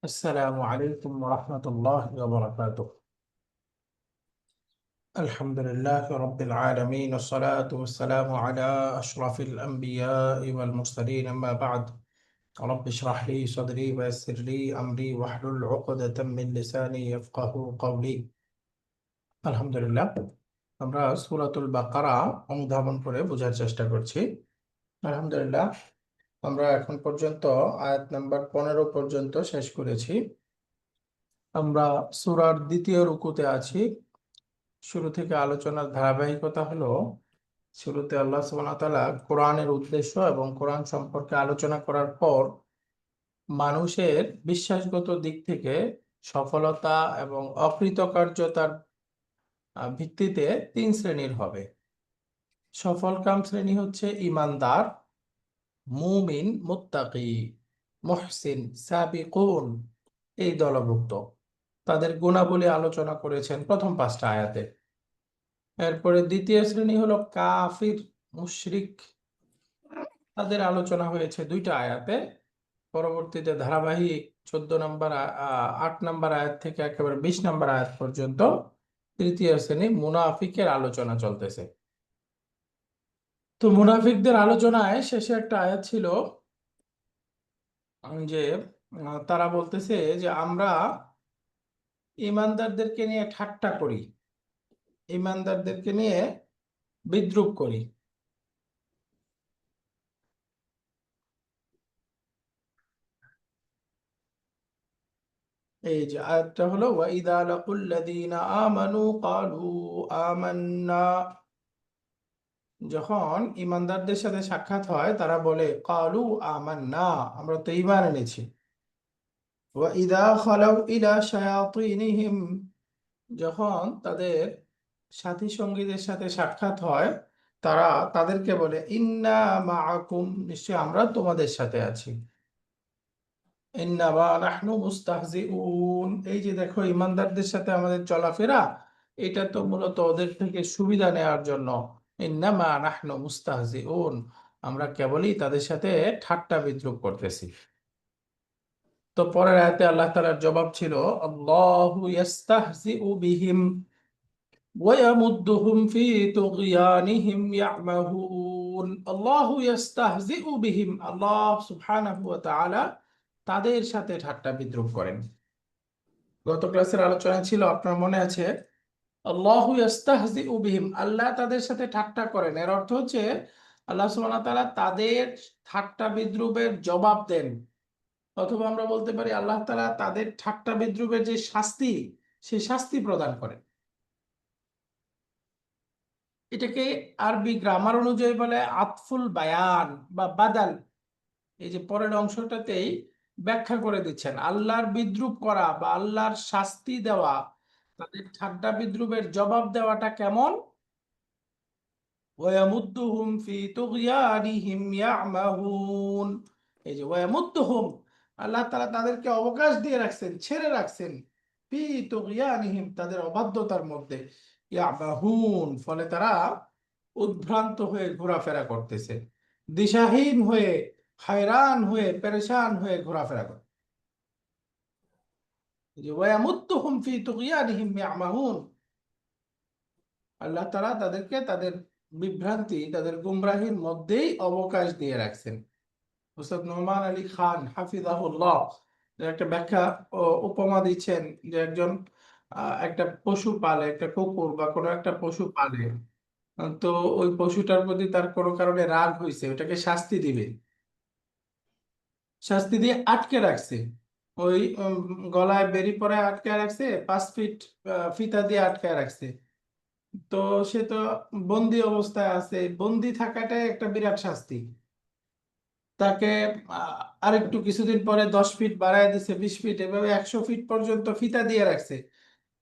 السلام عليكم ورحمة الله وبركاته. الحمد لله رب العالمين، والصلاة والسلام على أشرف الأنبياء والمرسلين، أما بعد. رب اشرح لي صدري ويسر لي أمري واحلل عقدة من لساني يفقه قولي. আলহামদুলিল্লাহ, আমরা সূরাতুল বাকারা অনুধাবন করে বোঝার চেষ্টা করছি। আলহামদুলিল্লাহ, আমরা এখন পর্যন্ত আয়াত নাম্বার 15 পর্যন্ত শেষ করেছি। আমরা সূরার দ্বিতীয় রুকুতে আছি। শুরু থেকে আলোচনার ধারাবাহিকতা হলো, শুরুতে আল্লাহ সুবহানাহু ওয়া তাআলা কোরআনের উদ্দেশ্য এবং কোরআন সম্পর্কে আলোচনা করার পর মানুষের বিশ্বাসগত দিক থেকে সফলতা এবং অকৃতকার্যতার ভিত্তিতে তিন শ্রেণীর হবে। সফলকাম শ্রেণী হচ্ছে ইমানদার, মুমিন, মুত্তাকি, মুহসিন, সাবিকুন, এই দলভুক্ত। তাদের গুণাবলী আলোচনা করেছেন প্রথম 5টা আয়াতে। এরপরে দ্বিতীয় শ্রেণী হলো কাফির, মুশরিক, তাদের আলোচনা হয়েছে 2টা আয়াতে। পরবর্তীতে ধারাবাহিক 8 নম্বর আয়াত থেকে একেবারে 20 নম্বর আয়াত পর্যন্ত তৃতীয় শ্রেণী মুনাফিকের আলোচনা চলতেছে। তো মুনাফিকদের আলোচনায় শেষে একটা আয়াত ছিল যে তারা বলতেছে যে আমরা ইমানদারদেরকে নিয়ে ঠাট্টা করি, ইমানদারদেরকে নিয়ে বিদ্রূপ করি। এই যে আয়াতটা হলো ওয়াইদা লাকুল্লাযীনা আমানু ক্বালু আমান্না, যখন ইমানদারদের সাথে সাক্ষাৎ হয় তারা বলে ক্বালু আমান্না, আমরা তো ঈমান এনেছি। ওয়াইদা খালাউ ইলা শায়াতিনিহিম, যখন তাদের সাথী সঙ্গীদের সাথে সাক্ষাৎ হয় তারা তাদেরকে বলে ইন্না মাআকুম, নিশ্চয় আমরা তোমাদের সাথে আছি। ইন্নামা নাহনু মুস্তাহজিউন, এই যে দেখো ইমানদারদের সাথে আমাদের চলাফেরা, এটা তো মূলত ওদের থেকে সুবিধা নেওয়ার জন্য। ইন্নামা নাহনু মুস্তাহজিউন, আমরা কেবলই তাদের সাথে ঠাট্টা বিদ্রূপ করতেছি। তো পরের আয়াতে আল্লাহ তাআলার জবাব ছিল আল্লাহু ইয়াস্তাহজিউ বিহিম ওয়া ইয়ামুদ্দুহুম ফি তুগয়ানিহিম ইয়ামাহুন। আল্লাহু ইয়াস্তাহজিউ বিহিম, আল্লাহ সুবহানাহু ওয়া তাআলা তাদের সাথে ঠাট্টা বিদ্রূপ করেন। গত ক্লাসের আলোচনা ছিল, আপনার মনে আছে, আল্লাহু ইয়াস্তাহজিউ বিহিম, আল্লাহ তাদের সাথে ঠাট্টা করেন, এর অর্থ হচ্ছে আল্লাহ সুবহানাহু ওয়া তাআলা তাদের ঠাট্টা বিদ্রূপের জবাব দেন। অথবা আমরা বলতে পারি আল্লাহ তাআলা তাদের ঠাট্টা বিদ্রূপের যে শাস্তি, সেই শাস্তি প্রদান করেন। এটাকে আরবি গ্রামার অনুযায়ী বলে আতফুল বায়ান বা বাদাল। এই যে পরের অংশটাতেই ব্যাখ্যা করে দিচ্ছেন আল্লাহর বিদ্রূপ করা বা আল্লাহর শাস্তি দেওয়া, তাদের ঠাট্টা বিদ্রূপের জবাব দেওয়াটা কেমন। ওয়ায়ামুদ্দুহুম ফি তুগয়ানিহিম ইয়ামাহুন, এই যে ওয়ায়ামুদ্দুহুম, আল্লাহ তাআলা তাদেরকে অবকাশ দিয়ে রাখছেন, ছেড়ে রাখছেন, ফি তুগয়ানিহিম, তাদের অবাধ্যতার মধ্যে, ইয়ামাহুন, ফলে তারা উদ্ভ্রান্ত হয়ে ঘোরাফেরা করতেছে, দিশাহীন হয়ে, হায়রান হয়ে, পেরেশান হয়ে ঘোরাফেরা করে। এই যে ওয়ায়ামুদ্দুহুম ফি তুগয়ানিহিম ইয়ামাহুন, আল্লাহ তাআলা তাদেরকে তাদের বিভ্রান্তি, তাদের গুমরাহির মধ্যেই অবকাশ দিয়ে রাখছেন। উস্তাদ নোমান আলী খান হাফিজাহুল্লাহ একটা ব্যাখ্যা ও উপমা দিচ্ছেন যে একজন একটা পশু পালে, একটা কুকুর বা কোনো একটা পশু পালে। তো ওই পশুটার প্রতি তার কোনো কারণে রাগ হয়েছে, ওটাকে শাস্তি দিবে, শাস্তি দিয়ে আটকে রাখছে। ওই গলায় বেরি পরে আটকে রাখছে, 5 ফিট ফিতা দিয়ে আটকে রাখছে। তো সে তো বন্দি অবস্থায় আছে, বন্দি থাকাটাই একটা বিরাট শাস্তি। তাকে আরেকটু কিছুদিন পরে 10 ফিট বাড়ায় দিছে, 20 ফিট, এভাবে 100 ফিট পর্যন্ত ফিতা দিয়ে রাখছে।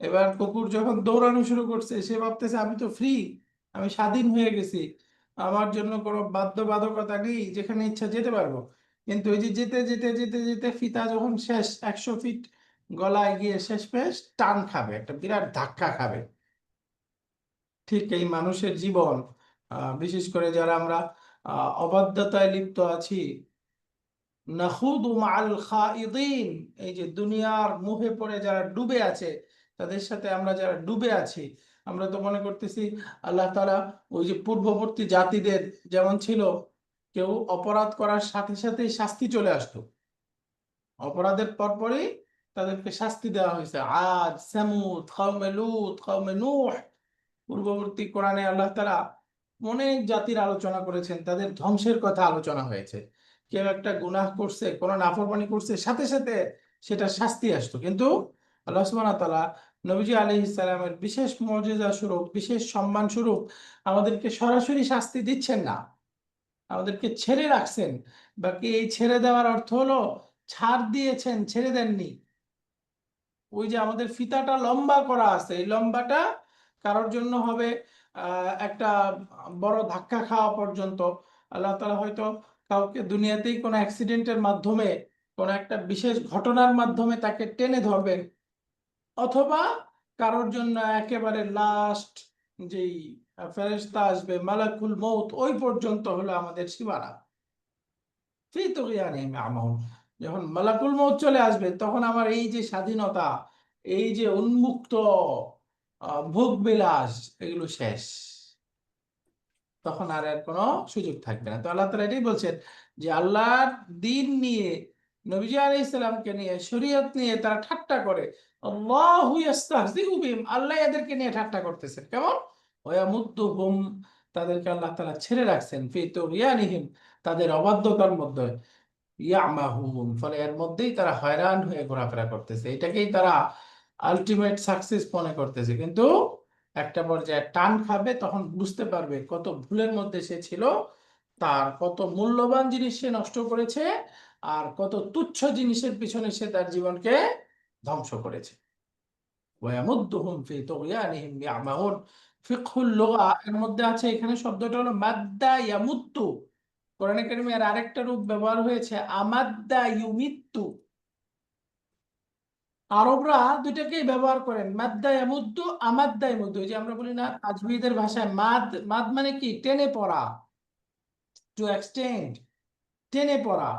এবার কুকুর যখন দৌড়ানো শুরু করছে, সে ভাবতেছে আমি তো ফ্রি, আমি স্বাধীন হয়ে গেছি, আমার জন্য কোনো বাধ্যবাধকতা নেই, যেখানে ইচ্ছা যেতে পারবো। কিন্তু ওই যে যেতে যেতে যেতে যেতে ফিতা যখন শেষ, 100 ফিট গলায় গিয়ে শেষ পেশ টান খাবে, একটা বিরাট ধাক্কা খাবে। ঠিক এই মানুষের জীবন, বিশেষ করে যারা আমরা অবাধ্যতায় লিপ্ত আছি, নাখুদু মাআল খাইদিন, এই যে দুনিয়ার মুহে পড়ে যারা ডুবে আছে, তাদের সাথে আমরা যারা ডুবে আছি, আমরা তো মনে করতেছি আল্লাহ তাআলা ওই যে পূর্ববর্তী জাতিদের যেমন ছিল, কেউ অপরাধ করার সাথে সাথেই শাস্তি চলে আসতো, অপরাধের পরপরই তাদেরকে শাস্তি দেওয়া হয়েছে। আদ, সামুদ, কওমে লূত, কওমে নূহ, পূর্ববর্তী কোরআনে আল্লাহ তাআলা অনেক জাতির আলোচনা করেছেন, তাদের ধ্বংসের কথা আলোচনা হয়েছে। কেউ একটা গুনাহ করছে, কোনো নাফরমানি করছে, সাথে সাথে সেটা শাস্তি আসতো। কিন্তু আল্লাহ সুবহানাহু ওয়া তাআলা নবীজি আলাইহিস সালামের বিশেষ মর্যাদা স্বরূপ, বিশেষ সম্মান স্বরূপ আমাদেরকে সরাসরি শাস্তি দিচ্ছেন না, আমাদেরকে ছেড়ে রাখছেন। বাকি এই ছেড়ে দেওয়ার অর্থ হলো ছাড় দিয়েছেন, ছেড়ে দেননি। ওই যে আমাদের ফিতাটা লম্বা করা আছে, এই লম্বাটা কারোর জন্য হবে একটা বড় ধাক্কা খাওয়া পর্যন্ত। আল্লাহ তাআলা হয়তো কাউকে দুনিয়াতেই কোনো অ্যাক্সিডেন্টের মাধ্যমে, কোনো একটা বিশেষ ঘটনার মাধ্যমে তাকে টেনে ধরবেন, অথবা কারোর জন্য একেবারে লাস্ট যেই ফেরেশতা আসবে মালাকুল মউত, ওই পর্যন্ত হলো আমাদের সীমানা। ফি তুগয়ানিহিম ইয়ামাহুন, যখন মালাকুল মউত চলে আসবে তখন আমার এই যে স্বাধীনতা, এই যে উন্মুক্ত ভোগ বিলাস, এগুলো শেষ, তখন আর এর কোনো সুযোগ থাকবে না। তো আল্লাহ তাআলা এটাই বলছেন যে আল্লাহর দ্বীন নিয়ে, নবীজি আলাইহিস সালামকে নিয়ে, শরীয়ত নিয়ে তারা ঠাট্টা করে। আল্লাহু ইস্তাহজিউ বিহিম, আল্লাহ এদেরকে নিয়ে ঠাট্টা করতেছেন। কেমন? ওয়ায়ামুদ্দুহুম, তাদেরকে আল্লাহ তাআলা ছেড়ে রাখছেন, ফি তুগয়ানিহিম, তাদের অবাধ্যতার মধ্যে, ইয়ামাহুন, ফলে এর মধ্যেই তারা হয়রান হয়ে ঘোরাফেরা করতেছে, এটাকেই তারা আলটিমেট সাকসেস মনে করতেছে। কিন্তু একটা পর্যায়ে টান খাবে, তখন বুঝতে পারবে কত ভুলের মধ্যে সে ছিল, তার কত মূল্যবান জিনিস সে নষ্ট করেছে, আর কত তুচ্ছ জিনিসের পিছনে সে তার জীবনকে ধ্বংস করেছে। ওয়ায়ামুদ্দুহুম ফি তুগয়ানিহিম ইয়ামাহুন, ফিকহুল লুগা এর মধ্যে আছে, এখানে শব্দটা হলো মাদ্দা ইয়ামুত্তু। কোরআনে কারিমে এর আরেকটা রূপ ব্যবহার হয়েছে আমাদ্দা ইউমিত্তু। আরবরা দুটাকেই ব্যবহার করেন, মাদ্দা ইয়ামুদ্দু, আমাদ্দা ইয়ামুদ্দু। এই যে আমরা বলি না তাজভিদের ভাষায় মাদ, মাদ মানে কি? টেনে পড়া, টু এক্সটেন্ড, টেনে পড়া।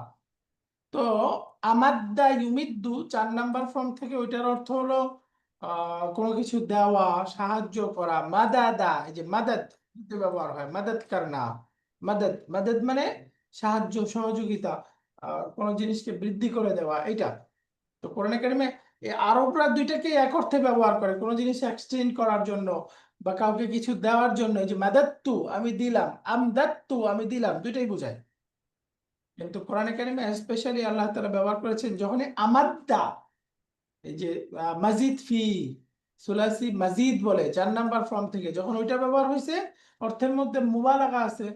তো আমাদ্দা ইউমিদ্দু 4 নাম্বার ফর্ম থেকে, ওইটার অর্থ হলো কোনো কিছু দেওয়া, সাহায্য করা। মাদাদা, এই যে মাদাদ দিতে ব্যবহার হয়, মাদাদ করনা, মাদাদ, মাদাদ মানে সাহায্য, সহযোগিতা, কোনো জিনিসকে বৃদ্ধি করে দেওয়া, এটা। তো কোরআনে কারিমে এই আরবরা দুইটাকে এক অর্থে ব্যবহার করে, কোনো জিনিস এক্সচেঞ্জ করার জন্য বা কাউকে কিছু দেওয়ার জন্য। এই যে মাদাত্তু, আমি দিলাম, আমদাত্তু, আমি দিলাম, দুইটাই বোঝায়। কিন্তু কোরআনে কারিমে স্পেশালি আল্লাহ তাআলা ব্যবহার করেছেন যখনই আমাদ্দা, এই যে মাজিদ ফি, সুলাসি মাজিদ বলে 4 নাম্বার ফর্ম থেকে, যখন ওইটা ব্যবহার হয়েছে, অর্থের মধ্যে মুবালাগা আছে।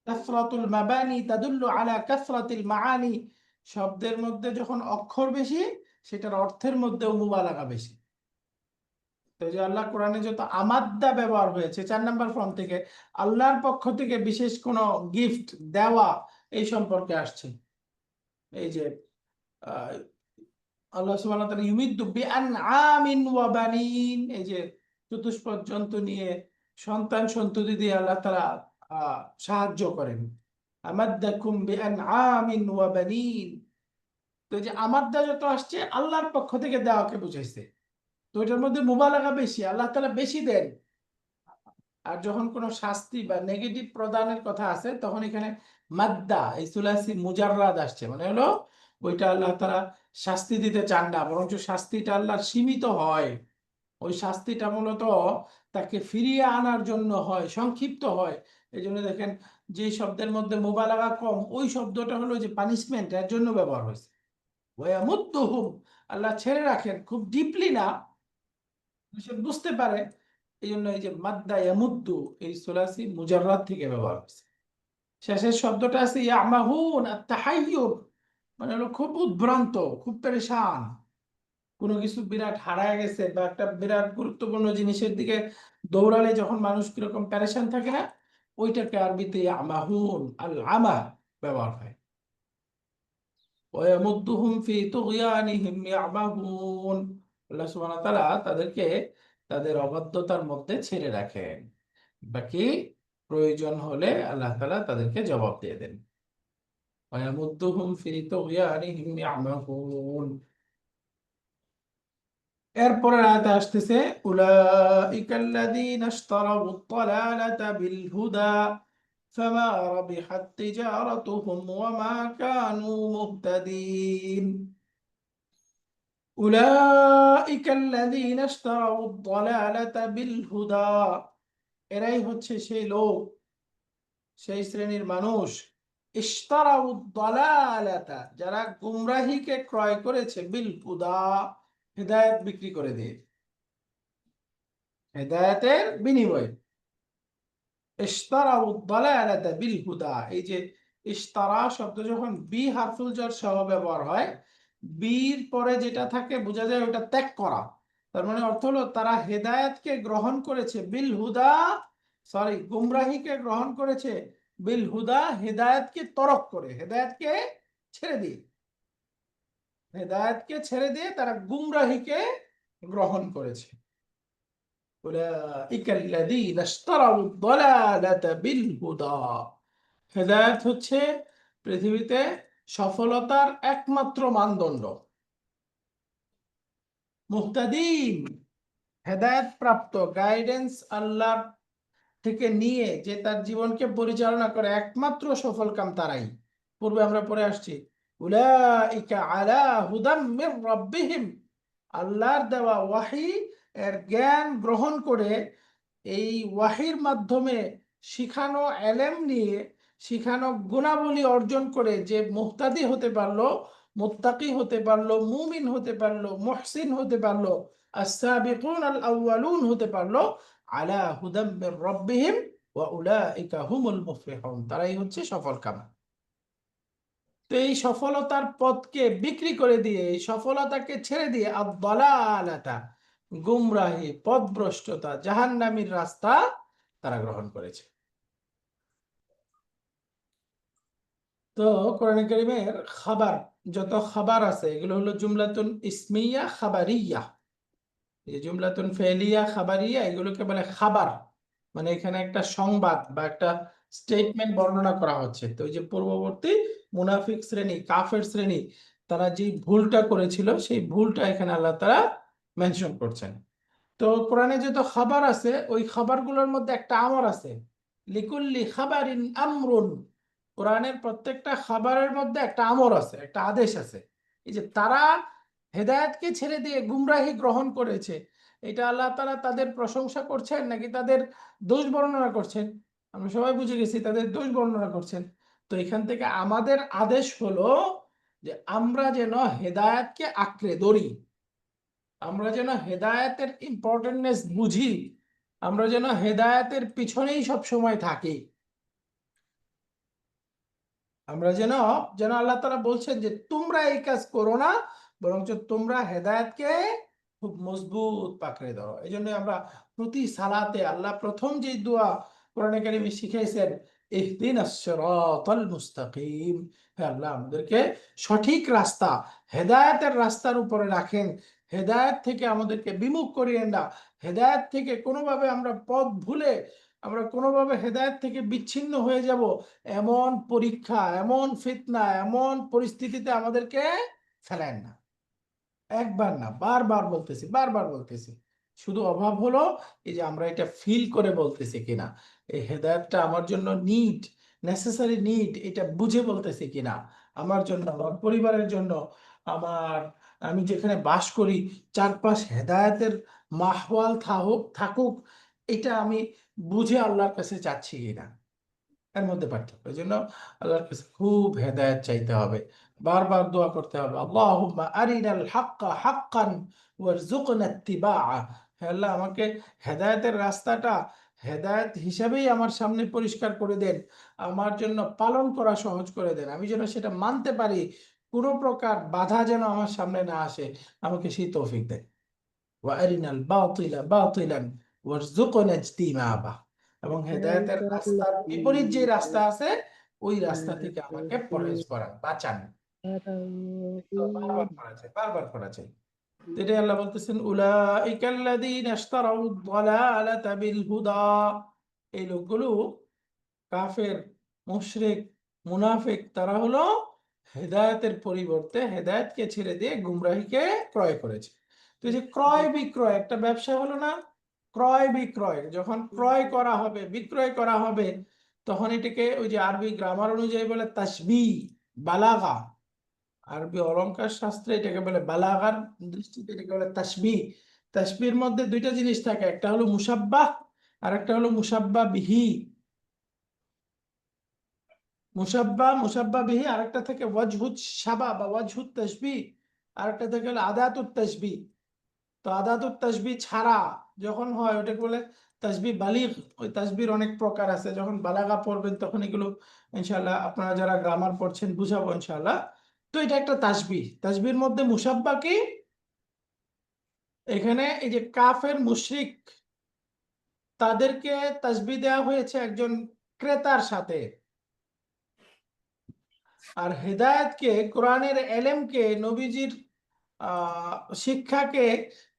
কাসরাতুল মাবানি তাদুল্লু আলা কাসরাতিল মাআনি, শব্দের মধ্যে যখন অক্ষর বেশি, সেটার অর্থের মধ্যেও মুবালাগা বেশি। তো এই যে আল্লাহ কোরআনে যত আমাদ্দা ব্যবহার হয়েছে 4 নাম্বার ফর্ম থেকে, আল্লাহর পক্ষ থেকে বিশেষ কোনো গিফট দেওয়া, এই সম্পর্কে আসছে। এই যে আহ, আল্লাহ সুবহানাহু ওয়া তাআলা ইউমিদ্দু বিআনআমিন ওয়া বানিন, এই যে চতুষ্পদ জন্তু নিয়ে, সন্তান সন্ততি দিয়ে আল্লাহ তাআলা আহ, সাহায্য করেন। আমাদ্দাকুম বিআনআমিন ওয়া বানিন। তো এই যে আমাদ্দা যত আসছে আল্লাহর পক্ষ থেকে দেওয়াকে বুঝাইছে। তো এটার মধ্যে মুবালাগা বেশি, আল্লাহ তাআলা বেশি দেন। আর যখন কোনো শাস্তি বা নেগেটিভ প্রদানের কথা আছে, তখন এখানে মাদ্দা, এই সুলাসি মুজাররাদ আসছে, মানে হলো ওইটা আল্লাহ তাআলা শাস্তি দিতে চান না, বরঞ্চ শাস্তিটা আল্লাহর সীমিত হয়। ওই শাস্তিটা মূলত তাকে ফিরিয়ে আনার জন্য হয়, সংক্ষিপ্ত হয়। এই জন্য দেখেন, যে শব্দের মধ্যে মুবালাগা কম, ওই শব্দটা হলো যে পানিশমেন্ট, এর জন্য ব্যবহার হয়েছে। ওয়ায়ামুদ্দুহুম, আল্লাহ ছেড়ে রাখেন, খুব ডিপলি না, সে বুঝতে পারে। এই জন্য এই যে মাদ্দা ইয়ামুদ্দু, এই সুলাসি মুজাররাদ থেকে ব্যবহার হয়েছে। শেষের শব্দটা আছে ইয়ামাহুন, আত-তাহাইয়ুর, মানে হলো খুব উদ্ভ্রান্ত, খুব পেরেশান। কোনো কিছু বিরাট হারায় গেছে বা একটা বিরাট গুরুত্বপূর্ণ জিনিসের দিকে দৌড়ালে যখন মানুষ কিরকম পেরেশান থাকে না, ওইটাকে আরবিতে ইয়ামাহুন, আল আমা ব্যবহার হয়। ওয়ায়ামুদ্দুহুম ফি তুগয়ানিহিম ইয়ামাহুন, আল্লাহ সুবহানাহু ওয়া তাআলা তাদেরকে তাদের অবাধ্যতার মধ্যে ছেড়ে রাখেন। বাকি প্রয়োজন হলে আল্লাহ তাআলা তাদেরকে জবাব দিয়ে দেন। ওয়ায়ামুদ্দুহুম ফি তুগয়ানিহিম ইয়ামাহুন। এরপরের আয়াতে আসতেছে উলাইকাল্লাযীনা ইশতারাউদ দালালাতা বিল হুদা ফামা রাবিহাত তিজারাতুহুম ওয়া মা কানু মুহতাদিন। উলাইকাল্লাযীনা ইশতারাউদ দালালাতা বিল হুদা, এরাই হচ্ছে সেই লোক, সেই শ্রেণীর মানুষ, ইশতারাউদ দালালাতা, যারা গুমরাহিকে ক্রয় করেছে, বিল হুদা, হেদায়েত বিক্রি করে দিয়ে, হেদায়েতের বিনিময়ে। ইশতারাউদ দালালাতা বিল হুদা, এই যে ইশতারা শব্দ যখন বি হারফুল জার সহ ব্যবহার হয়, বির পরে যেটা থাকে বোঝা যায় ওটা ত্যাগ করা। তার মানে অর্থ হলো তারা হেদায়েতকে গ্রহণ করেছে, বিল হুদা, সরি গুমরাহিকে গ্রহণ করেছে, বিল হুদা, হেদায়েতকে তরক করে, হেদায়েতকে ছেড়ে দিয়ে, হেদায়েতকে ছেড়ে দিয়ে তারা গুমরাহিকে গ্রহণ করেছে। উলাইকাল্লাযীনা ইশতারাউদ দালালাতা বিল হুদা, হেদায়েত হচ্ছে পৃথিবীতে সফলতার একমাত্র মানদণ্ড। মুহতাদিন, হেদায়েত প্রাপ্ত, গাইডেন্স আল্লাহর থেকে নিয়ে যে তার জীবনকে পরিচালনা করে, একমাত্র সফল কাম তারাই। পূর্বে আমরা পড়ে আসছি উলাইকা আলা হুদাম মির রাব্বিহিম, আল্লাহর দেওয়া ওয়াহি এর জ্ঞান গ্রহণ করে, এই ওয়াহির মাধ্যমে শিখানো এলেম নিয়ে, শিখানো গুণাবলী অর্জন করে যে মুহতাদি হতে পারলো, মুত্তাকি হতে পারলো, মুমিন হতে পারলো, মুহসিন হতে পারলো, আস-সাবিকুন আল আউয়ালুন হতে পারলো, আলা হুদাম মির রাব্বিহিম ওয়া উলাইকা হুমুল মুফলিহুন, তারাই হচ্ছে সফল কাম। তো এই সফলতার পথকে বিক্রি করে দিয়ে, এই সফলতাকে ছেড়ে দিয়ে আদ-দালালাতা, গুমরাহি, পথভ্রষ্টতা, জাহান্নামীর রাস্তা তারা গ্রহণ করেছে। তো কোরআন কারীমের খাবার, যত খাবার আছে এগুলো হলো জুমলাতুন ইসমিয়া খাবারিয়া। এই জুমলাতুন ফেলিয়া খাবারিয়া এগুলোকে বলে খাবার, মানে এখানে একটা সংবাদ বা একটা স্টেটমেন্ট বর্ণনা করা হচ্ছে। তো এই যে পূর্ববর্তী মুনাফিক শ্রেণী, কাফের শ্রেণী, তারা যে ভুলটা করেছিল সেই ভুলটা এখানে আল্লাহ তাআলা মেনশন করছেন। তো কোরআনে যত খাবার আছে ওই খাবারগুলোর মধ্যে একটা আমর আছে, লিকুল্লি খাবারিন আমরুন, কোরআনের প্রত্যেকটা খাবারের মধ্যে একটা আমর আছে, একটা আদেশ আছে। এই যে তারা হেদায়েতকে ছেড়ে দিয়ে গুমরাহি গ্রহণ করেছে, এটা আল্লাহ তাআলা তাদের প্রশংসা করছেন নাকি তাদের দোষ বর্ণনা করছেন? আমরা সবাই বুঝে গেছি তাদের দোষ বর্ণনা করছেন। তো এখান থেকে আমাদের আদেশ হলো যে আমরা যেন হেদায়েতকে আঁকড়ে ধরি, আমরা যেন হেদায়েতের ইম্পর্টেন্টনেস বুঝি, আমরা যেন হেদায়েতের পিছনেই সব সময় থাকি। আমরা যেন, আল্লাহ তাআলা বলছেন যে তোমরা এই কাজ করো না, বরঞ্চ তোমরা হেদায়েতকে খুব মজবুত পাকড়ে ধরো। এই জন্য আমরা প্রতি সালাতে আল্লাহ প্রথম যে দোয়া কোরআনে কারিমে শিখাইছেন, ইহদিনাস সিরাতাল মুস্তাকিম, হে আল্লাহ আমাদেরকে সঠিক রাস্তা, হেদায়েতের রাস্তার উপরে রাখেন, হেদায়েত থেকে আমাদেরকে বিমুখ করিয়েন না, হেদায়েত থেকে কোনোভাবে আমরা পথ ভুলে, আমরা কোনোভাবে হেদায়েত থেকে বিচ্ছিন্ন হয়ে যাব, এমন পরীক্ষা, এমন ফিতনা, এমন পরিস্থিতিতে আমাদেরকে ফেলেন না। একবার না, বারবার বলতেছি, বারবার বলতেছি। শুধু অভাব হলো এই যে আমরা এটা ফিল করে বলতেছি কিনা, এই হেদায়েতটা আমার জন্য নিড, নেসেসারি নিড, এটা বুঝে বলতেছি কিনা, আমার জন্য, আমার পরিবারের জন্য, আমার, আমি যেখানে বাস করি চারপাশ হেদায়েতের মাহওয়াল থাকুক, এটা আমি বুঝে আল্লাহর কাছে চাচ্ছি কিনা, এর মধ্যে পার্থক্য। এই জন্য আল্লাহর কাছে খুব হেদায়েত চাইতে হবে, বারবার দোয়া করতে হবে, আল্লাহুম্মা আরিনাল হাক্কা হাক্কান ওয়ারযুকনা ইত্তিবাআ, হে আল্লাহ আমাকে হেদায়েতের রাস্তাটা হেদায়েত হিসাবেই আমার সামনে পরিষ্কার করে দেন, আমার জন্য পালন করা সহজ করে দেন, আমি যেন সেটা মানতে পারি, কোনো প্রকার বাধা যেন আমার সামনে না আসে, আমাকে সেই তৌফিক দেন। ওয়া আরিনাল বাতিলা বাতিলান ওয়ারযুকনা ইজতিনাবা, এবং হেদায়েতের রাস্তার বিপরীত যে রাস্তা আছে ওই রাস্তা থেকে আমাকে পরহেজ করান, বাঁচান। তো বারবার করা যায়, বারবার করা যায়। তো এটাই আল্লাহ বলতেছেন উলাইকাল্লাযীনা ইশতারাউ দালালাতা বিল হুদা, এই লোকগুলো কাফের, মুশরিক, মুনাফিক তারা হলো হেদায়েতের পরিবর্তে হেদায়েতকে ছেড়ে দিয়ে গুমরাহিকে ক্রয় করেছে। তো এই যে ক্রয় বিক্রয় একটা ব্যবসা হলো না? ক্রয় বিক্রয়, যখন ক্রয় করা হবে, বিক্রয় করা হবে, তখন এটাকে ওই যে আরবি গ্রামার অনুযায়ী বলে তাসবিহ, বালাগা। আরবি অলংকার শাস্ত্রে এটাকে বলে, বালাগার দৃষ্টিতে এটাকে বলে তাসবিহ। তাসবিহর মধ্যে দুইটা জিনিস থাকে, একটা হলো মুসাব্বাহ আর একটা হলো মুসাব্বা বিহি। মুসাব্বা বিহি আরেকটা থেকে ওয়াজহুত শাবা বা ওয়াজহুত তাসবিহ, আরেকটা থেকে হলো আদাতুত তাসবিহ। তো আদাতুত তাসবিহ ছাড়া যখন হয় ওটাকে বলে তাসবিহ বালিগ। ওই তাসবিহর অনেক প্রকার আছে, যখন বালাগা পড়বেন তখন এগুলো ইনশাআল্লাহ আপনারা যারা গ্রামার পড়ছেন বুঝাবো ইনশাআল্লাহ। তো এটা একটা তাসবিহ। তাসবিহর মধ্যে মুসাব্বা কি? এখানে এই যে কাফের মুশরিক তাদেরকে তাসবিহ দেওয়া হয়েছে একজন ক্রেতার সাথে, আর হেদায়েতকে, কোরআনের এলেমকে, নবীজির শিক্ষাকে,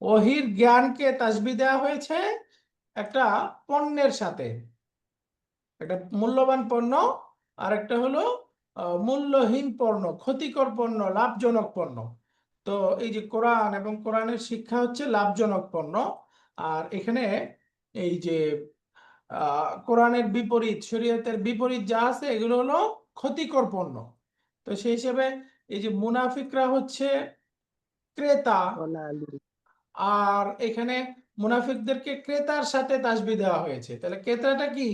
ওহির জ্ঞানকে তাসবিহ দেওয়া হয়েছে একটা পণ্যের সাথে। একটা মূল্যবান পণ্য আর একটা হলো মূল্যহীন পণ্য, ক্ষতিকর পণ্য, লাভজনক পণ্য। তো এই যে কোরআন এবং কোরআনের শিক্ষা হচ্ছে লাভজনক পণ্য, আর এখানে এই যে কোরআনের বিপরীত, শরীয়তের বিপরীত যা আছে এগুলো হলো ক্ষতিকর পণ্য। তো সেই হিসেবে এই যে মুনাফিকরা হচ্ছে ক্রেতা, আর এখানে মুনাফিকদেরকে ক্রেতার সাথে তাসবিহ দেওয়া হয়েছে। তাহলে ক্রেতাটা কি?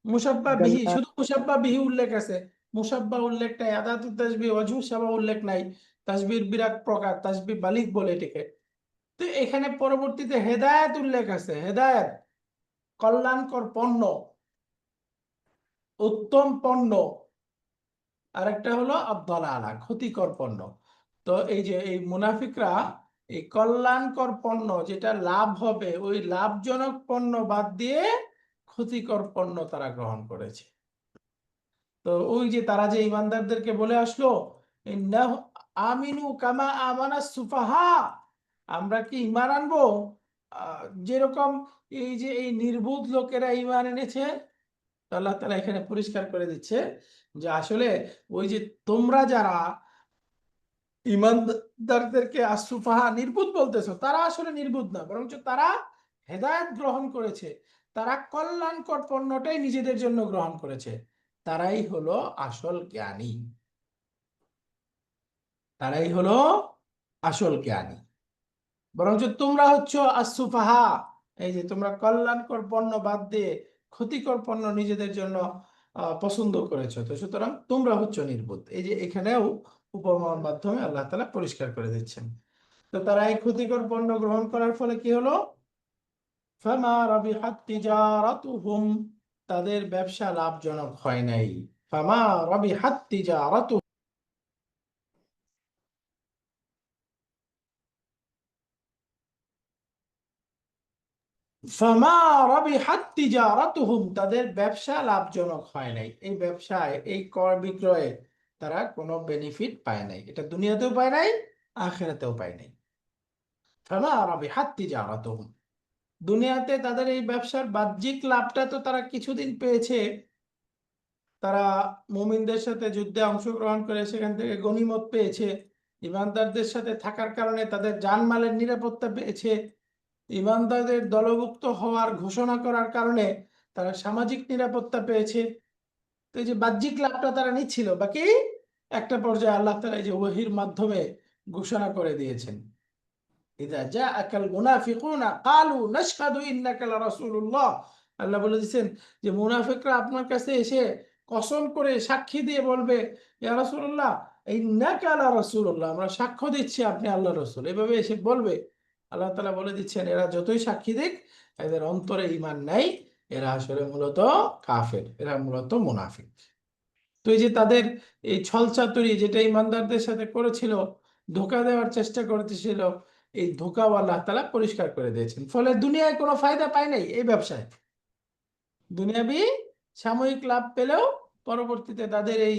মুসাব্বা বিহি, শুধু মুসাব্বা বিহি উল্লেখ আছে, মুসাব্বা উল্লেখ নাই, আদাতুত তাসবিহ, ওয়াজহু শাবা উল্লেখ নাই। তাসবিহর বিরাট প্রকার, তাসবিহ বালিগ বলে এটাকে। তো এখানে পরবর্তীতে হেদায়েত উল্লেখ আছে, হেদায়েত কল্যাণকর পণ্য, উত্তম পণ্য, আর একটা হলো আদ-দালালা, ক্ষতিকর পণ্য। তো এই যে এই মুনাফিকরা এই কল্যাণকর পণ্য যেটা লাভ হবে ওই লাভজনক পণ্য বাদ দিয়ে ক্ষতিকর পণ্য তারা গ্রহণ করেছে। তো ওই যে তারা যে ইমানদারদেরকে বলে আসলো, আমিনু কামা আমানা সুফাহা, আমরা কি ইমান আনবো যেরকম এই যে এই নির্বুধ লোকেরা ইমান এনেছে। তো আল্লাহ তাআলা এখানে পরিষ্কার করে দিচ্ছে যে আসলে ওই যে তোমরা যারা ইমানদারদেরকে আসুফাহা, নির্বুধ বলতেছো, তারা আসলে নির্বুধ না, বরঞ্চ তারা হেদায়েত গ্রহণ করেছে, তারা কল্যাণকর পণ্যটাই নিজেদের জন্য গ্রহণ করেছে, তারাই হলো আসল জ্ঞানী, তারাই হলো আসল জ্ঞানী। বরঞ্চ তোমরা হচ্ছে আসুফাহা, এই যে তোমরা কল্যাণকর পণ্য বাদ দিয়ে ক্ষতিকর পণ্য নিজেদের জন্য পছন্দ করেছো, তো সুতরাং তোমরা হচ্ছে নির্বোধ। এই যে এখানেও উপমার মাধ্যমে আল্লাহ তাআলা পরিষ্কার করে দিচ্ছেন। তো তারা এই ক্ষতিকর পণ্য গ্রহণ করার ফলে কি হলো? ফামা রাবিহাত তিজারাতুহুম, তাদের ব্যবসা লাভজনক হয় নাই। ফামা রাবিহাত তিজারাতুহুম, ফামা রাবিহাত তিজারাতুহুম, তাদের ব্যবসা লাভজনক হয় নাই। এই ব্যবসায়, এই ক্রয় বিক্রয়ে তারা কোনো বেনিফিট পায় নাই, এটা দুনিয়াতেও পায় নাই, আখিরাতেও পায় নাই। ফামা রাবিহাত তিজারাতুহুম, দুনিয়াতে তাদের এই ব্যবসার বাহ্যিক লাভটা তো তারা কিছুদিন পেয়েছে, তারা মুমিনদের সাথে যুদ্ধে অংশগ্রহণ করে সেখান থেকে গনিমত পেয়েছে, ইমানদারদের সাথে থাকার কারণে তাদের জানমালের নিরাপত্তা পেয়েছে, ইমানদারদের দলভুক্ত হওয়ার ঘোষণা করার কারণে তারা সামাজিক নিরাপত্তা পেয়েছে। তো এই যে বাহ্যিক লাভটা তারা নিচ্ছিল, বাকি একটা পর্যায়ে আল্লাহ তাআলা এই যে ওহীর মাধ্যমে ঘোষণা করে দিয়েছেন, ইযা জাআকাল মুনাফিকুনা ক্বালু নাশহাদু ইন্নাকা লারাসূলুল্লাহ। আল্লাহ বলে দিয়েছেন যে মুনাফিকরা আপনার কাছে এসে কসম করে সাক্ষী দিয়ে বলবে, ইয়া রাসূলুল্লাহ ইন্নাকা লারাসূলুল্লাহ, আমরা সাক্ষ্য দিচ্ছি আপনি আল্লাহর রাসূল, এভাবে এসে বলবে। আল্লাহ তাআলা বলে দিচ্ছেন এরা যতই সাক্ষী দিক, এদের অন্তরে ঈমান নাই, এরা আসলে মূলত কাফের, এরা মূলত মুনাফিক। তো এই যে তাদের এই ছলচাতুরি যেটা ইমানদারদের সাথে করেছিল, ধোঁকা দেওয়ার চেষ্টা করতেছিল, এই ধোঁকাও আল্লাহ তাআলা পরিষ্কার করে দিয়েছেন। ফলে দুনিয়ায় কোনো ফায়দা পায় নাই এই ব্যবসায়, দুনিয়াবি সাময়িক লাভ পেলেও পরবর্তীতে তাদের এই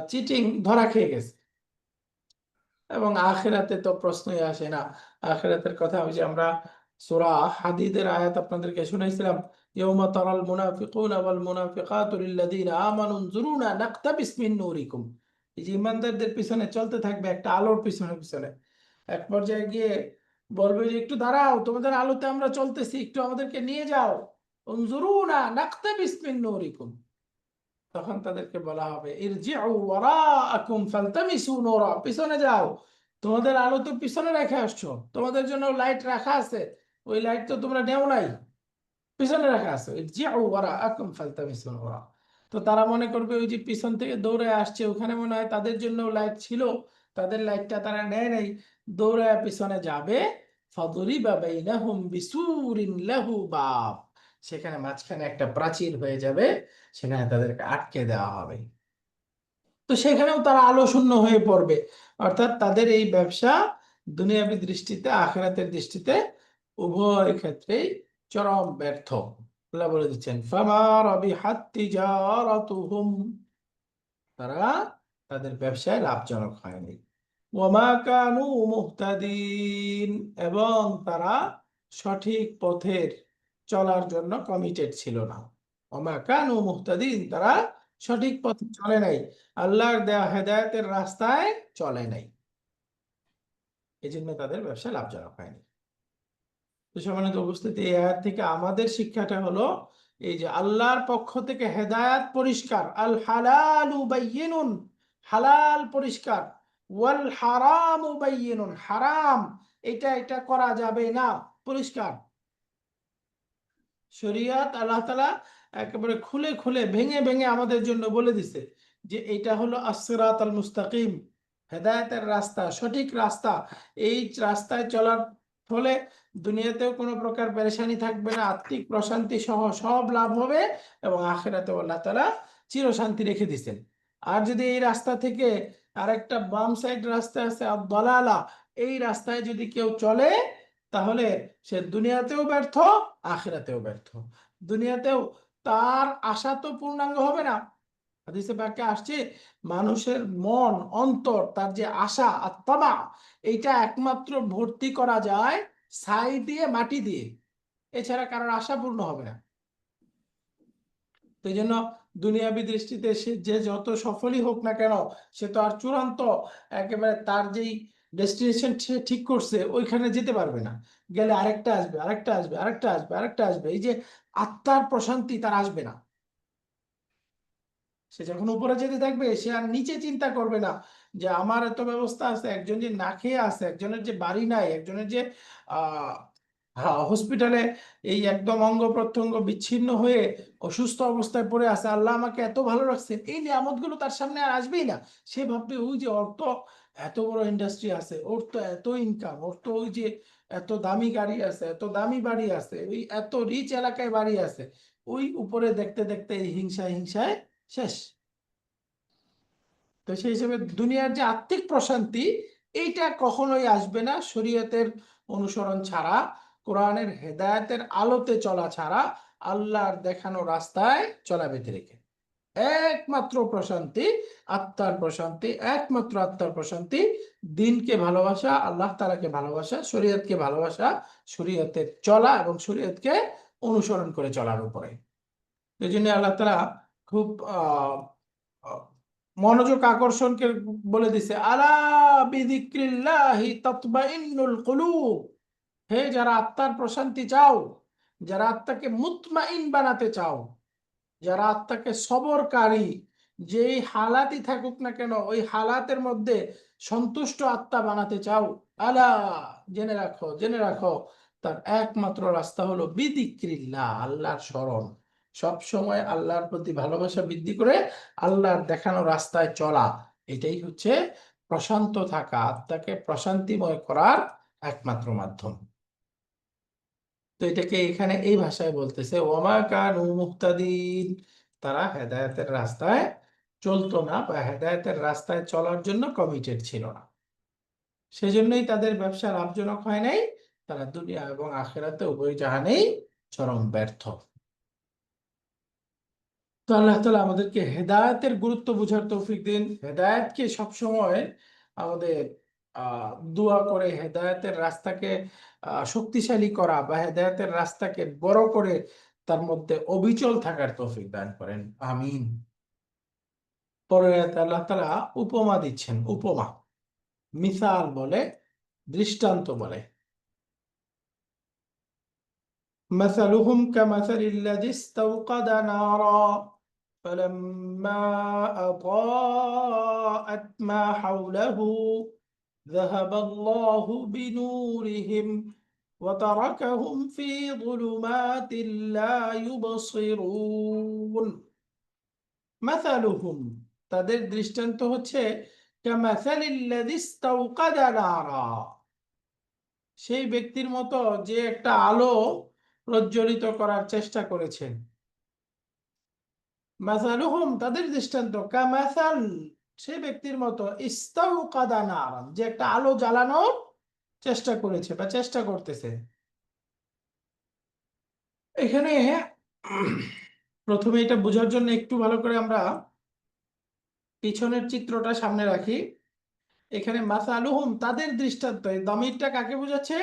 চিটিং ধরা খেয়ে গেছে। এবং আখিরাতে তো প্রশ্নই আসে না। আখিরাতের কথা ওই যে আমরা সূরা হাদীদের আয়াত আপনাদেরকে শুনাইছিলাম, ইয়াউমা তারাল মুনাফিকুনা ওয়াল মুনাফিকাতু লিল্লাযিনা আমানু উনজুরুনা নাকতাবিস মিন নূরিকুম। এই যে ইমানদারদের পিছনে চলতে থাকবে একটা আলোর পিছনে পিছনে, এক পর্যায়ে গিয়ে বলবে যে একটু দাঁড়াও, তোমাদের আলোতে আমরা চলতেছি, একটু আমাদেরকে নিয়ে যাও। উনজুরুনা নাকতাবিস মিন নূরিকুম, তখন তাদেরকে বলা হবে ইরজিউ ওয়ারাআকুম ফালতামিসু নূরা, পিছনে যাও, তোমাদের আলো তো পিছনে রেখে আসছো, তোমাদের জন্য লাইট রাখা আছে, ওই লাইট তো তোমরা নেও নাই, পিছনে রাখা আছে। ইরজিউ ওয়ারাআকুম ফালতামিসু নূরা। তো তারা মনে করবে ওই যে পিছন থেকে দৌড়ে আসছে, ওখানে মনে হয় তাদের জন্য লাইট ছিল, তাদের লাইটটা তারা নেয় নাই, দৌড়ে পিছনে যাবে। ফাদুরিবা বাইনাহুম বিসুরিন লাহু বাব, সেখানে মাঝখানে একটা প্রাচীর হয়ে যাবে, সেখানে তাদেরকে আটকে দেওয়া হবে। তো সেখানেও তারা আলো শূন্য হয়ে পড়বে, অর্থাৎ তাদের এই ব্যবসা দুনিয়াবী দৃষ্টিতে আখিরাতের দৃষ্টিতে উভয় ক্ষেত্রেই চরম ব্যর্থ। আল্লাহ বলে দিচ্ছেন ফামা রাবিহাত তিজারাতুহুম, তারা তাদের ব্যবসায় লাভজনক হয়নি। ওয়ামা কানু মুহতাদিন, এবং তারা সঠিক পথের চলার জন্য কমিটেড ছিল না। ওয়ামা কানু মুহতাদিন, তারা সঠিক পথে চলে নাই, আল্লাহর দেয়া হেদায়েতের রাস্তায় চলে নাই, এই জন্য তাদের ব্যবসা লাভজনক হয়নি। তো সম্মানিত উপস্থিতি, এই আয়াত থেকে আমাদের শিক্ষাটা হলো এই যে আল্লাহর পক্ষ থেকে হেদায়াত পরিষ্কার, আল হালালু বাইয়িনুন, হালাল পরিষ্কার, ওয়াল হারামু বাইয়িনুন, হারাম এটা এটা করা যাবে না, পরিষ্কার। শরিয়াত আল্লাহ তাআলা একেবারে খুলে খুলে ভেঙে ভেঙে আমাদের জন্য বলে দিছে যে এটা হলো as-সিরাতাল মুস্তাকিম, হেদায়েতের রাস্তা, সঠিক রাস্তা। এই রাস্তায় চলার ফলে দুনিয়াতেও কোনো প্রকার পেরেশানি থাকবে না, আত্মিক প্রশান্তি সহ সব লাভ হবে, এবং আখিরাতেও আল্লাহ তাআলা চিরশান্তি রেখে দিয়েছেন। আর যদি এই রাস্তা থেকে আরেকটা বাম সাইড রাস্তা আছে ad-দালালা, এই রাস্তায় যদি কেউ চলে, তাহলে সে দুনিয়াতেও ব্যর্থ, আখিরাতেও ব্যর্থ। দুনিয়াতেও তার আশা তো পূর্ণাঙ্গ হবে না। হাদিসে পাকে আসছে মানুষের মন অন্তর, তার যে আশা আত্মা, এইটা একমাত্র ভর্তি করা যায় ছাই দিয়ে, মাটি দিয়ে, এছাড়া কারোর আশা পূর্ণ হবে না। তো এই জন্য দুনিয়াবী দৃষ্টিতে সে যে যত সফলই হোক না কেন, সে তো আর চূড়ান্ত একেবারে তার যেই ডেস্টিনেশন সে ঠিক করছে ওইখানে যেতে পারবে না, গেলে আরেকটা আসবে, আরেকটা আসবে, আরেকটা আসবে, আরেকটা আসবে, এই যে আত্মার প্রশান্তি তার আসবে না। সে যখন উপরে যেতে থাকবে, সে আর নিচে চিন্তা করবে না যে আমার এত ব্যবস্থা আছে, একজন যে না খেয়ে আছে, একজনের যে বাড়ি নাই, একজনের যে আহ হসপিটালে এই একদম অঙ্গ প্রত্যঙ্গ বিচ্ছিন্ন হয়ে অসুস্থ অবস্থায় পড়ে আছে, আল্লাহ আমাকে এত ভালো রাখছেন, এই নিয়ামতগুলো তার সামনে আর আসবেই না। সে ভাববে ওই যে ওর তো এত বড় ইন্ডাস্ট্রি আছে, ওর তো এত ইনকাম, ওর তো ওই যে এত দামি গাড়ি আছে, এত দামি বাড়ি আছে, ওই এত রিচ এলাকায় বাড়ি আছে, ওই উপরে দেখতে দেখতে এই হিংসায় হিংসায় শেষ। তো সেই হিসেবে দুনিয়ার যে আত্মিক প্রশান্তি, এইটা কখনোই আসবে না শরীয়তের অনুসরণ ছাড়া, কোরআনের হেদায়েতের আলোতে চলা ছাড়া, আল্লাহর দেখানো রাস্তায় চলা ব্যতিরেকে। একমাত্র প্রশান্তি আত্মার প্রশান্তি, একমাত্র আত্মার প্রশান্তি দিনকে ভালোবাসা, আল্লাহ তাআলাকে ভালোবাসা, শরীয়তকে ভালোবাসা, শরীয়তের চলা এবং শরীয়তকে অনুসরণ করে চলার উপরে। এই জন্য আল্লাহ তাআলা খুব আহ, মনোযোগ আকর্ষণকে বলে দিছে আলা বিযিক্রিল্লাহি তাতমাইন্নুল কুলুব, হে যারা আত্মার প্রশান্তি চাও, যারা আত্মাকে মুতমাইন বানাতে চাও, যারা আত্মাকে সবরকারী, যেই হালাতই থাকুক না কেন ওই হালাতের মধ্যে সন্তুষ্ট আত্মা বানাতে চাও, আলা, জেনে রাখো, জেনে রাখো, তার একমাত্র রাস্তা হলো বিযিক্রিল্লাহ, আল্লাহর স্মরণ, সব সময় আল্লাহর প্রতি ভালোবাসা বৃদ্ধি করে আল্লাহর দেখানো রাস্তায় চলা, এটাই হচ্ছে প্রশান্ত থাকা, আত্মাকে প্রশান্তিময় করার একমাত্র মাধ্যম। তো এটাকে এখানে এই ভাষায় বলতেছে ওমা কানু মুহতাদিন, তারা হেদায়েতের রাস্তায় চলতো না বা হেদায়েতের রাস্তায় চলার জন্য কমিটেড ছিল না, সেজন্যই তাদের ব্যবসা লাভজনক হয় নাই, তারা দুনিয়া এবং আখিরাতে উভয় জাহানেই চরম ব্যর্থ। তো আল্লাহ তাআলা আমাদেরকে হেদায়েতের গুরুত্ব বুঝার তৌফিক দিন, হেদায়েতকে সবসময় আমাদের দোয়া করে হেদায়েতের রাস্তাকে শক্তিশালী করা বা হেদায়েতের রাস্তাকে বড় করে তার মধ্যে অবিচল থাকার তৌফিক দান করেন, আমিন। পরে আল্লাহ তাআলা উপমা দিচ্ছেন, উপমা, মিসাল বলে, দৃষ্টান্ত বলে। مثلهم كمثل الذي استوقد نارا فلما أضاءت ما حوله ذهب الله بنورهم وتركهم في ظلمات لا يبصرون مثلهم তাদের দৃষ্টান্ত হচ্ছে كمثل الذي استوقد نارا সেই ব্যক্তির মতো যে একটা আলো প্রজ্বলিত করার চেষ্টা করেছেন। মাসালুহুম তাদের দৃষ্টান্ত কামাসাল সেই ব্যক্তির মতো ইস্তাউকাদা নারান যে একটা আলো জ্বালানোর চেষ্টা করেছে বা চেষ্টা করতেছে। এখানে প্রথমে এটা বোঝার জন্য একটু ভালো করে আমরা পিছনের চিত্রটা সামনে রাখি। এখানে মাসালুহুম তাদের দৃষ্টান্ত, এই দমিরটা কাকে বোঝাচ্ছে?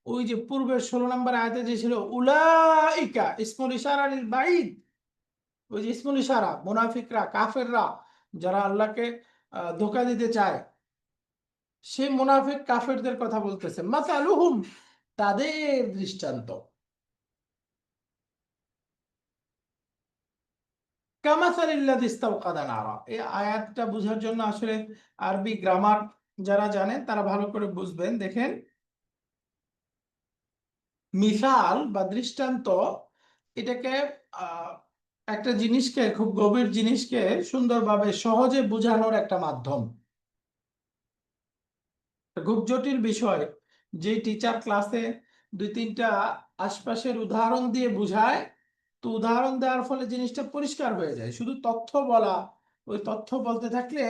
ওই যে পূর্বের 16 নম্বর আয়াতে যে ছিল উলাইকা ইসমুল ইশারা লিল বাঈদ, ওই যে ইসমুল ইশারা, মুনাফিকরা, কাফেররা যারা আল্লাহকে ধোঁকা দিতে চায়, সেই মুনাফিক কাফেরদের কথা বলতেছে। মাসালুহুম তাদের দৃষ্টান্ত, কামাসালিল্লাযী ইস্তাওকাদা নারা। এই আয়াতটা বোঝার জন্য আসলে আরবি গ্রামার যারা জানেন তারা ভালো করে বুঝবেন। দেখেন, মিসাল বা দৃষ্টান্ত এটাকে একটা জিনিসকে, খুব গভীর জিনিসকে সুন্দরভাবে সহজে বোঝানোর একটা মাধ্যম। খুব জটিল বিষয় যে টিচার ক্লাসে 2-3টা আশপাশের উদাহরণ দিয়ে বুঝায়, তো উদাহরণ দেওয়ার ফলে জিনিসটা পরিষ্কার হয়ে যায়। শুধু তথ্য বলা, ওই তথ্য বলতে থাকলে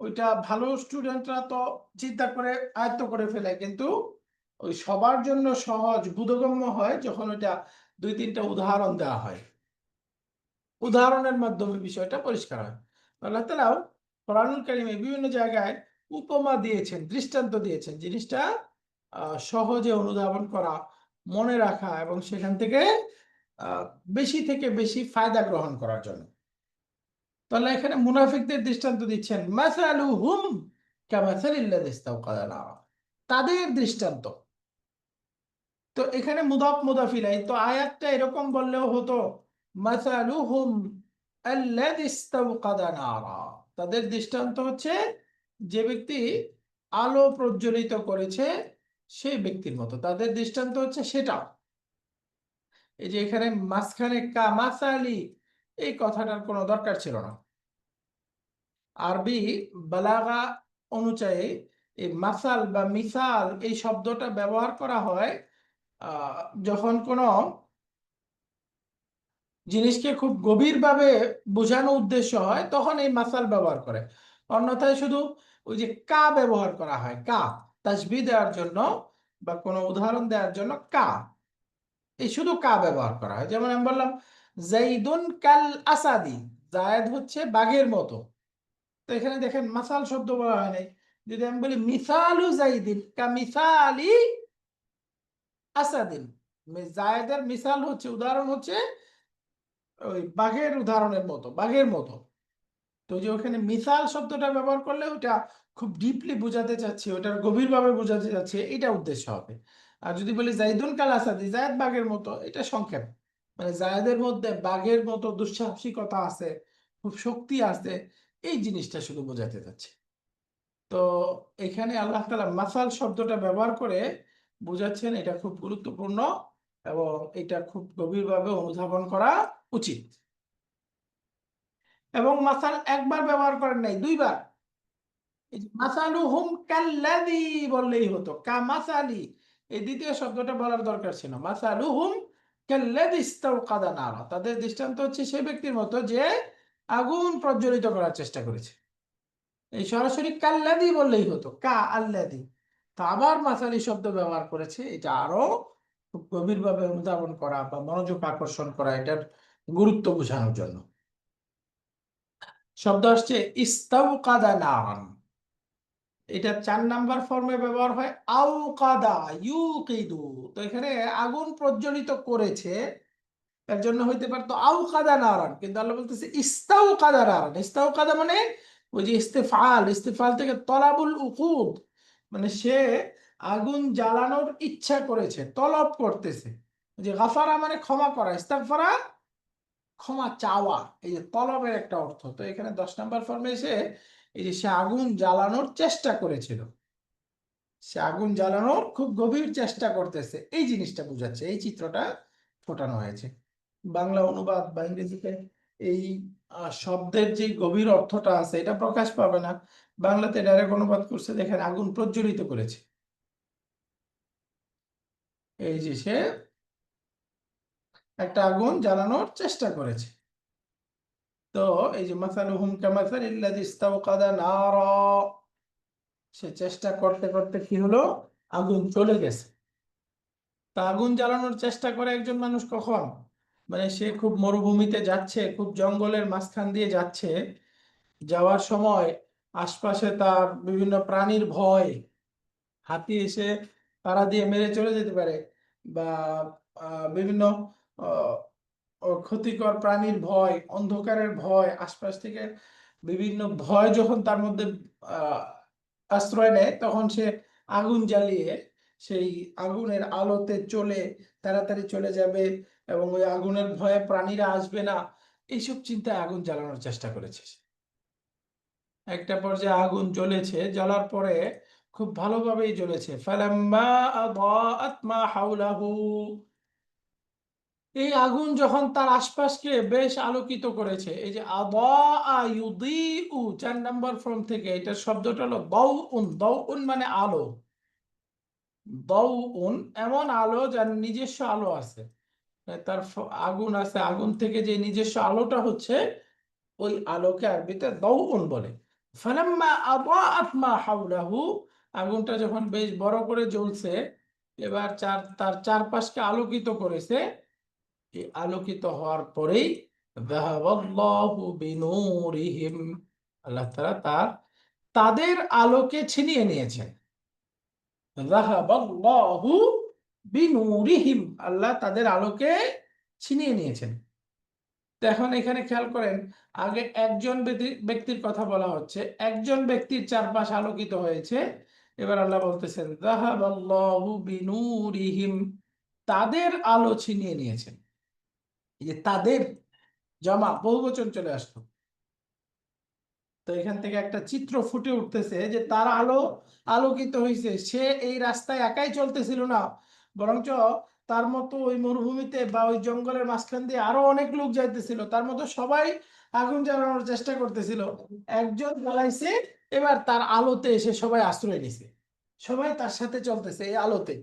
ওইটা ভালো স্টুডেন্টরা তো চিন্তা করে আয়ত্ত করে ফেলে, কিন্তু ওই সবার জন্য সহজ বোধগম্য হয় যখন ওইটা 2-3টা উদাহরণ দেওয়া হয়, উদাহরণের মাধ্যমে বিষয়টা পরিষ্কার হয়। আল্লাহ তাআলাও কোরআনুল কারীমে বিভিন্ন জায়গায় উপমা দিয়েছেন, দৃষ্টান্ত দিয়েছেন, জিনিসটা সহজে অনুধাবন করা, মনে রাখা এবং সেখান থেকে আহ, বেশি থেকে বেশি ফায়দা গ্রহণ করার জন্য। তাহলে এখানে মুনাফিকদের দৃষ্টান্ত দিচ্ছেন, মাসালুহুম কামাসালিল্লাযী ইস্তাওকাদা নারা, তাদের দৃষ্টান্ত। তো এখানে মুদাফ মুদাফ ইলাইহি, তো আয়াতটা এরকম বললেও হতো, মাসালুহুম আল্লাযী ইস্তাওকাদা নারা, তাদের দৃষ্টান্ত হচ্ছে যে ব্যক্তি আলো প্রজ্বলিত করেছে সেই ব্যক্তির মতো, তাদের দৃষ্টান্ত হচ্ছে সেটা। এই যে এখানে মাঝখানে কামাসালি, এই কথাটার কোনো দরকার ছিল না। আরবি বালাগা অনুযায়ী এই মাসাল বা মিসাল এই শব্দটা ব্যবহার করা হয় যখন কোনো জিনিসকে খুব গভীরভাবে বোঝানো উদ্দেশ্য হয়, তখন এই মাসাল ব্যবহার করে। অন্যথায় শুধু ওই যে কা ব্যবহার করা হয়, কা তাসবিহ দেওয়ার জন্য বা কোনো উদাহরণ দেওয়ার জন্য কা, এই শুধু কা ব্যবহার করা হয়। যেমন আমি বললাম জাইদুন কাল আসাদি, জায়েদ হচ্ছে বাঘের মতো। তো এখানে দেখেন মাসাল শব্দ বলা হয় নাই। যদি আমি বলি মিসালু জাইদিন কা মিসালি আসাদিন, জায়েদের মিসাল হচ্ছে, উদাহরণ হচ্ছে ওই বাঘের উদাহরণের মতো, বাঘের মতো। তো যে ওখানে মিসাল শব্দটা ব্যবহার করলে ওটা খুব ডিপলি বোঝাতে চাচ্ছি, ওটার গভীরভাবে বোঝাতে চাচ্ছি, এটা উদ্দেশ্য হবে। আর যদি বলি জাইদুন কাল আসাদি, জায়েদ বাঘের মতো, এটা সংক্ষেপ, মানে জায়েদের মধ্যে বাঘের মতো দুঃসাহসিকতা আছে, খুব শক্তি আছে, এই জিনিসটা শুধু বোঝাতে চাচ্ছে। তো এখানে আল্লাহ তাআলা মাসাল শব্দটা ব্যবহার করে বোঝাচ্ছেন এটা খুব গুরুত্বপূর্ণ এবং এটা খুব গভীরভাবে অনুধাবন করা উচিত। এবং মাসাল একবার ব্যবহার করেন নাই, দুইবার। মাসালুহুম কাল্লাযী বললেই হতো, কামাসালি এই দ্বিতীয় শব্দটা বলার দরকার ছিল। মাসালুহুম কাল্লাযী ইস্তাওকাদা নারা, তাদের দৃষ্টান্ত হচ্ছে সেই ব্যক্তির মতো যে আগুন প্রজ্বলিত করার চেষ্টা করেছে। এই সরাসরি কাল্লাযী বললেই হতো, কা আল্লাযী। তা আবার মাসালি শব্দ ব্যবহার করেছে, এটা আরো খুব গভীরভাবে অনুধাবন করা বা মনোযোগ আকর্ষণ করা, এটার গুরুত্ব বোঝানোর জন্য। শব্দ আসছে ইস্তাওকাদা নারান, এটা 4 নাম্বার ফর্মে ব্যবহার হয় আউকাদা ইউকিদু। তো এখানে আগুন প্রজ্বলিত করেছে এর জন্য হইতে পারতো আউকাদা নারান, কিন্তু আল্লাহ বলতেছে ইস্তাউকাদা নারান। ইস্তাউকাদা মানে ওই যে ইস্তেফাল, ইস্তেফাল থেকে তলাবুল উকুদ, মানে সে আগুন জ্বালানোর ইচ্ছা করেছে, তলব করতেছে। যে গাফারা মানে ক্ষমা করা, ইস্তাগফারা ক্ষমা চাওয়া, এই যে তলবের একটা অর্থ। তো এখানে 10 নম্বর ফর্মে এসে এই যে সে আগুন জ্বালানোর চেষ্টা করেছিল, সে আগুন জ্বালানোর খুব গভীর চেষ্টা করতেছে, এই জিনিসটা বোঝাচ্ছে, এই চিত্রটা ফোটানো হয়েছে। বাংলা অনুবাদ বা ইংরেজিতে এই শব্দের যে গভীর অর্থটা আছে এটা প্রকাশ পাবে না। বাংলাতে ডাইরেক্ট অনুবাদ করছে, দেখেন আগুন প্রজ্বলিত করেছে, এই যে সে একটা আগুন জ্বালানোর চেষ্টা করেছে। তো এই যে মাসালুহুম কামাসালিল্লাযী ইস্তাওকাদা নারা, সে চেষ্টা করতে করতে কি হলো, আগুন চলে গেছে। তা আগুন জ্বালানোর চেষ্টা করে একজন মানুষ কখন, মানে সে খুব মরুভূমিতে যাচ্ছে, খুব জঙ্গলের মাঝখান দিয়ে যাচ্ছে, যাওয়ার সময় আশপাশে তার বিভিন্ন প্রাণীর ভয়, হাতি এসে তাড়া দিয়ে মেরে চলে যেতে পারে, বা বিভিন্ন আহ, ক্ষতিকর প্রাণীর ভয়, অন্ধকারের ভয়, আশপাশ থেকে বিভিন্ন ভয় যখন তার মধ্যে আহ আশ্রয় নেয়, তখন সে আগুন জ্বালিয়ে সেই আগুনের আলোতে চলে তাড়াতাড়ি চলে যাবে, এবং ওই আগুনের ভয়ে প্রাণীরা আসবে না, এইসব চিন্তায় আগুন জ্বালানোর চেষ্টা করেছে। একটা পর্যায়ে আগুন জ্বলেছে, জ্বলার পরে খুব ভালোভাবেই জ্বলেছে। ফালাম্মা আদাআত মা হাওলাহু, এই আগুন যখন তার আশপাশকে বেশ আলোকিত করেছে, এই যে আদাআ ইউদিউ 4 নম্বর ফর্ম থেকে, এটার শব্দটা হলো দাউউন। দাউউন মানে আলো। দাউউন এমন আলো যার নিজস্ব আলো আছে, মানে তার আগুন আছে, আগুন থেকে যে নিজস্ব আলোটা হচ্ছে, ওই আলোকে আরবিতে দাউউন বলে। ফালাম্মা আদাআত মা হাওলাহু, আগুনটা যখন বেশ বড় করে জ্বলছে, এবার তার চারপাশকে আলোকিত করেছে, এই আলোকিত হওয়ার পরেই যাহাবাল্লাহু বিনূরিহিম, আল্লাহ তাআলা তাদের আলোকে ছিনিয়ে নিয়েছেন। যাহাবাল্লাহু বিনূরিহিম, আল্লাহ তাদের আলোকে ছিনিয়ে নিয়েছেন। তো এখন এখানে খেয়াল করেন, আগে একজন ব্যক্তির কথা বলা হচ্ছে, একজন ব্যক্তির চারপাশ আলোকিত হয়েছে, এবার আল্লাহ বলতেছেন যাহাবাল্লাহু বিনূরিহিম, তাদের আলো ছিনিয়ে নিয়েছেন। এই যে তাদের জমা বহুবচন চলে আসলো, তো এখান থেকে একটা চিত্র ফুটে উঠতেছে যে তার আলো আলোকিত হয়েছে, সে এই রাস্তায় একাই চলতেছিল না, বরঞ্চ তার মতো ওই মরুভূমিতে বা ওই জঙ্গলের মাঝখান দিয়ে আরো অনেক লোক যাইতেছিল, তার মতো সবাই আগুন জ্বালানোর চেষ্টা করতেছিল। একজন জ্বালাইছে, এবার তার আলোতে এসে সবাই আশ্রয় নিছে, সবাই তার সাথে চলতেছে এই আলোতে।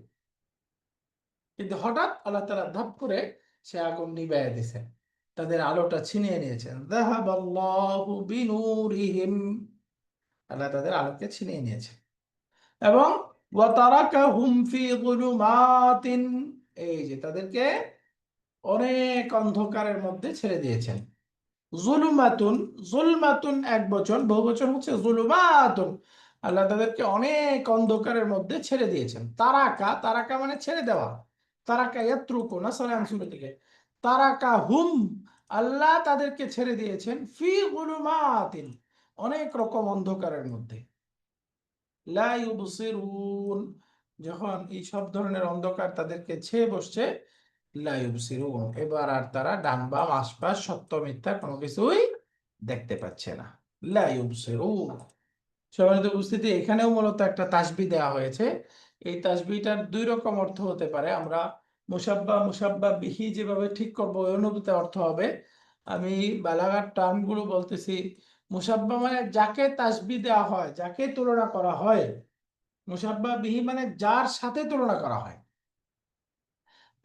কিন্তু হঠাৎ আল্লাহ তাআলা ধাপ করে সে আগুন নিভাইয়া দিয়েছেন, তাদের আলোটা ছিনিয়ে নিয়েছেন। যাহাবাল্লাহু বিনূরিহিম, আল্লাহ তাদের আলোকে ছিনিয়ে নিয়েছেন। এবং ওয়া তারাকাহুম ফি যুলুমাতিন, এই যে তাদেরকে অনেক অন্ধকারের মধ্যে ছেড়ে দিয়েছেন। জুলুমাতুন, জুলমাতুন এক বচন, বহু বচন হচ্ছে জুলুমাতুন। আল্লাহ তাদেরকে অনেক অন্ধকারের মধ্যে ছেড়ে দিয়েছেন। তারাকা, তারাকা মানে ছেড়ে দেওয়া। তারাকা ইয়াত্রুকু না সালাম শুরু থেকে, তারাকা হুম, আল্লাহ তাদেরকে ছেড়ে দিয়েছেন ফি যুলুমাতিন, অনেক রকম অন্ধকারের মধ্যে। লা ইউবসিরুন, যখন এই সব ধরনের অন্ধকার তাদেরকে ছেয়ে বসছে, লা ইউবসিরুন, এবার আর তারা ডান বাম আশপাশ সত্য মিথ্যা কোনো কিছুই দেখতে পাচ্ছে না। লা ইউবসিরুন। সম্মানিত উপস্থিতি, এখানেও মূলত একটা তাসবিহ দেওয়া হয়েছে। এই তাসবিহটার 2 রকম অর্থ হতে পারে। আমরা মুসাব্বা মুসাব্বা বিহি যেভাবে ঠিক করবো ওই অনুভূতি অর্থ হবে। আমি বালাগার টার্মগুলো বলতেছি। মুসাব্বা মানে যাকে তাসবিহ দেওয়া হয়, যাকে তুলনা করা হয়। মুসাব্বা বিহি মানে যার সাথে তুলনা করা হয়।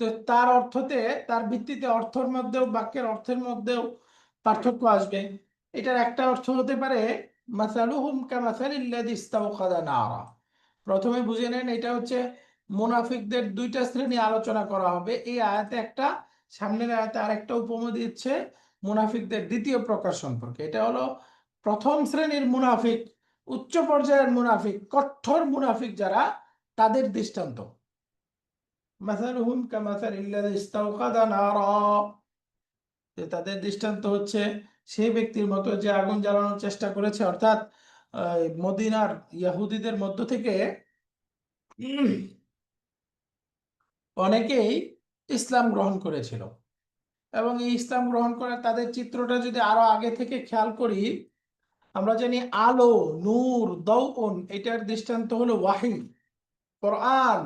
তো তার অর্থতে, তার ভিত্তিতে অর্থের মধ্যেও, বাক্যের অর্থের মধ্যেও পার্থক্য আসবে। এটার একটা অর্থ হতে পারে মাসালুহুম কামাসালিল্লাযী ইস্তাওকাদা নারা। প্রথমে বুঝে নেন, এটা হচ্ছে মুনাফিকদের 2টা শ্রেণী আলোচনা করা হবে এই আয়াতে। একটা, সামনের আয়াতে আরেকটা উপমা দিচ্ছে মুনাফিকদের দ্বিতীয় প্রকার সম্পর্কে। এটা হলো প্রথম শ্রেণীর মুনাফিক, উচ্চ পর্যায়ের মুনাফিক, কঠোর মুনাফিক যারা, তাদের দৃষ্টান্ত। মাসালুহুম কামাসালিল্লাযী ইস্তাওকাদা নারা, যে তাদের দৃষ্টান্ত হচ্ছে সেই ব্যক্তির মতো যে আগুন জ্বালানোর চেষ্টা করেছে, অর্থাৎ মদিনার ইহুদিদের মধ্য থেকে অনেকেই ইসলাম গ্রহণ করেছিল। এবং এই ইসলাম গ্রহণ করার তাদের চিত্রটা যদি আরো আগে থেকে খেয়াল করি, আমরা জানি আলো, নূর, দাউন, এটার দৃষ্টান্ত হলো ওয়াহি, কোরআন,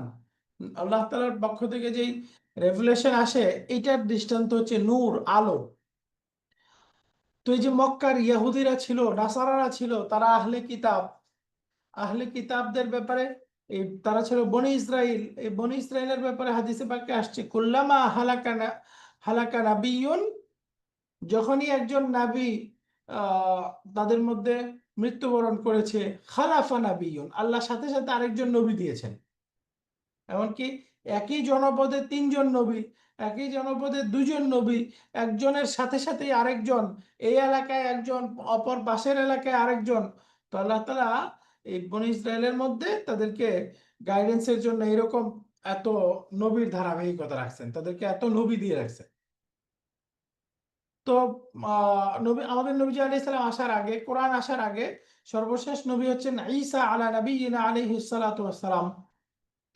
আল্লাহ তাআলার পক্ষ থেকে যেই রেভেলেশন আসে, এটার দৃষ্টান্ত হচ্ছে নূর, আলো। তো এই যে মক্কার ইহুদিরা ছিল, নাসারারা ছিল, তারা আহলে কিতাব, আহলে কিতাবদের ব্যাপারে এই তারা ছিল বনি ইসরাইল। এই বনি ইসরাইলের ব্যাপারে হাদিসে পাকে আসছে, কুল্লামা হালাকা নাবিয়ুন, যখনই একজন নাবী আহ তাদের মধ্যে মৃত্যুবরণ করেছে, খালাফা নাবিয়ুন, আল্লাহ সাথে সাথে আরেকজন নবী দিয়েছেন। এমনকি একই জনপদে তিনজন নবী, একই জনপদে দুজন নবী, একজনের সাথে সাথে আরেকজন, এই এলাকায় একজন, অপর পাশের এলাকায় আরেকজন। তো আল্লাহ তাআলা এই বনী ইসরায়েলের মধ্যে তাদেরকে গাইডেন্সের জন্য এরকম এত নবীর ধারাবাহিকতা রাখছেন, তাদেরকে এত নবী দিয়ে রাখছেন। তো নবী, আমাদের নবীজি আলাইহিস সালাম আসার আগে, কোরআন আসার আগে সর্বশেষ নবী হচ্ছেন ঈসা আলা নবিয়িনা আলাইহিস সালাতু ওয়াস সালাম।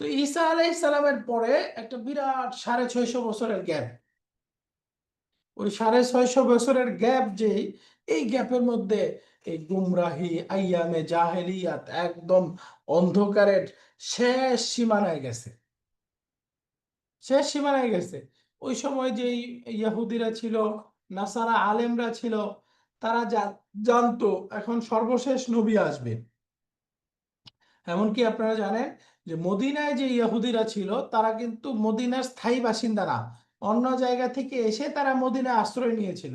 তো ঈসা আলাইহিস সালামের পরে একটা বিরাট 650 বছরের গ্যাপ। ওই 650 বছরের গ্যাপ, যে এই গ্যাপের মধ্যে এই গুমরাহি, আইয়ামে জাহেলিয়াত, একদম অন্ধকারের শেষ সীমানায় গেছে, শেষ সীমানায় গেছে। ওই সময় যে ইহুদিরা ছিল, নাসারা আলেমরা ছিল, তারা জানতো এখন সর্বশেষ নবী আসবে। এমনকি আপনারা জানেন যে মদিনায় যে ইহুদিরা ছিল, তারা কিন্তু মদিনার স্থায়ী বাসিন্দা না, অন্য জায়গা থেকে এসে তারা মদিনায় আশ্রয় নিয়েছিল।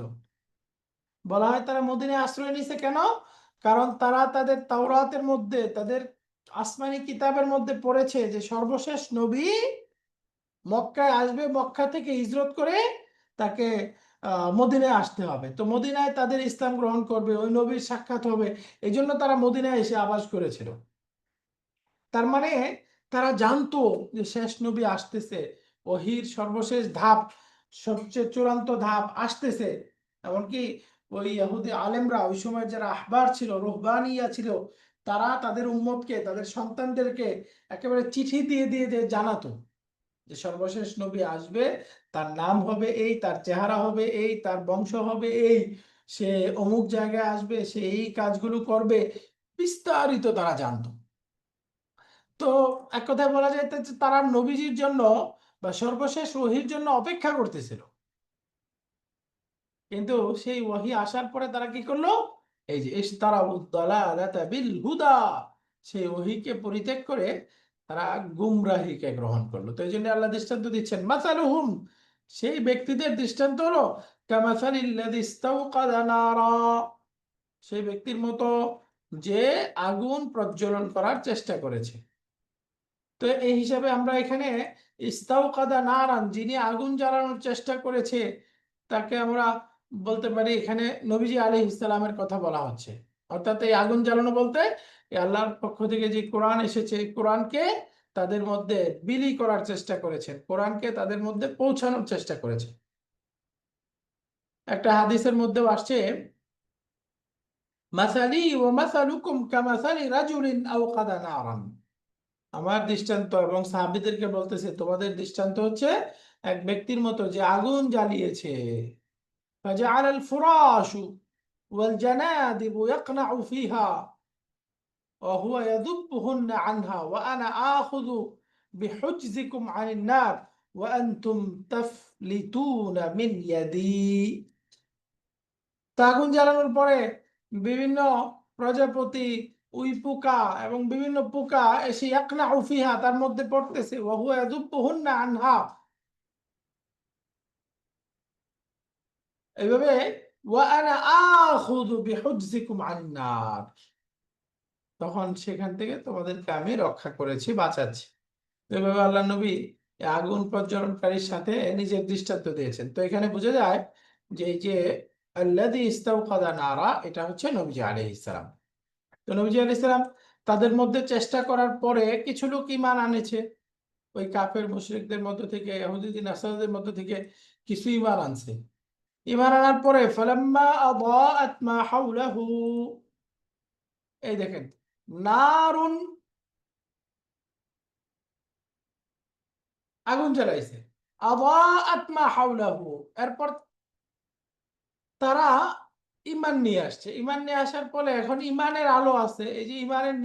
বলা হয় তারা মদিনায় আশ্রয় নিয়েছে কেন? কারণ তারা তাদের তাওরাতের মধ্যে, তাদের আসমানি কিতাবের মধ্যে পড়েছে যে সর্বশেষ নবী মক্কায় আসবে, মক্কা থেকে হিজরত করে তাকে মদিনায় আসতে হবে। তো মদিনায় তাদের ইসলাম গ্রহণ করবে, ওই নবীর সাক্ষাৎ হবে, এই জন্য তারা মদিনায় এসে আবাস করেছিল। তার মানে তারা জানতো যে শেষ নবী আসতেছে, ওহির সর্বশেষ ধাপ, সবচেয়ে চূড়ান্ত ধাপ আসতেছে। এমনকি ওই ইহুদি আলেমরা, ওই সময় যারা আহবার ছিল, রুহবানিয়া ছিল, তারা তাদের উম্মতকে, তাদের সন্তানদেরকে একেবারে চিঠি দিয়ে দিয়ে যে জানাতো যে সর্বশেষ নবী আসবে, তার নাম হবে এই, তার চেহারা হবে এই, তার বংশ হবে এই, সে অমুক জায়গায় আসবে, সে এই কাজগুলো করবে, বিস্তারিত তারা জানতো। তো এক কথায় বলা যায় যে তারা নবীজির জন্য বা সর্বশেষ ওহির জন্য অপেক্ষা করতেছিল। কিন্তু সেই ওহি আসার পরে তারা কি করলো? এই যে ইশতারাউদ-দালালাতা বিল হুদা, সেই ওহিকে পরিত্যাগ করে তারা গুমরাহিকে গ্রহণ করলো। তো এই জন্য আল্লাহ দৃষ্টান্ত দিচ্ছেন, মাসালুহুম, সেই ব্যক্তিদের দৃষ্টান্ত হলো কামাসালিল্লাযী ইস্তাওকাদা নারা, সেই ব্যক্তির মতো যে আগুন প্রজ্বলন করার চেষ্টা করেছে। তো এই হিসাবে আমরা এখানে ইস্তাউকাদা নারান, যিনি আগুন জ্বালানোর চেষ্টা করেছে, তাকে আমরা বলতে পারি এখানে নবীজি আলাইহিস সালামের কথা বলা হচ্ছে। অর্থাৎ এই আগুন জ্বালানো বলতে এই আল্লাহর পক্ষ থেকে যে কোরআন এসেছে, কোরআনকে তাদের মধ্যে বিলি করার চেষ্টা করেছেন, কোরআনকে তাদের মধ্যে পৌঁছানোর চেষ্টা করেছে। একটা হাদিসের মধ্যেও আসছে, মাসালি ওয়া মাসালুকুম কামাসালি রাজুলিন আওকাদা নারান, আমার দৃষ্টান্ত, এবং সাহাবীদেরকে বলতেছে তোমাদের দৃষ্টান্ত হচ্ছে এক ব্যক্তির মতো যে আগুন জ্বালিয়েছে। فجعل الفراش والجنادب يقنع فيها وهو يذبهن عنها وأنا آخذ بحجزكم عن النار وأنتم تفلتون من يدي। তা আগুন জ্বালানোর পরে বিভিন্ন প্রজাপতি, উই পোকা এবং বিভিন্ন পোকা এসে ইয়াকনাউ ফিহা, তার মধ্যে পড়তেছে, ওয়া হুয়া ইয়াযুবুহুন্না আনহা, এইভাবে, ওয়া আনা আখুযু বিহুজজিকুম আন-নার, তখন সেখান থেকে তোমাদেরকে আমি রক্ষা করেছি, বাঁচাচ্ছি। তো এভাবে আল্লাহ নবী এই আগুন প্রজ্বলনকারীর সাথে নিজের দৃষ্টান্ত দিয়েছেন। তো এখানে বোঝা যায় যে এই যে আল্লাযী ইস্তাওকাদা নারা, এটা হচ্ছে নবীজি আলাইহিস সালাম। তো নবীজি আলাইহিস সালাম তাদের মধ্যে চেষ্টা করার পরে কিছু লোক ঈমান আনেছে, ওই কাফের মুশরিকদের মধ্য থেকে, ইহুদি নাসারাদের মধ্য থেকে কিছু ঈমান আনছে। ঈমান আনার পরে ফালাম্মা আযাআত মা হাওলাহু, এই দেখেন, নারুন, আগুন জ্বালাইছে, আযাআত মা হাওলাহু, এরপর তারা ঈমান নিয়ে আসছে। ঈমান নিয়ে আসার পরে এখন ঈমানের আলো আছে, এই যে ঈমানের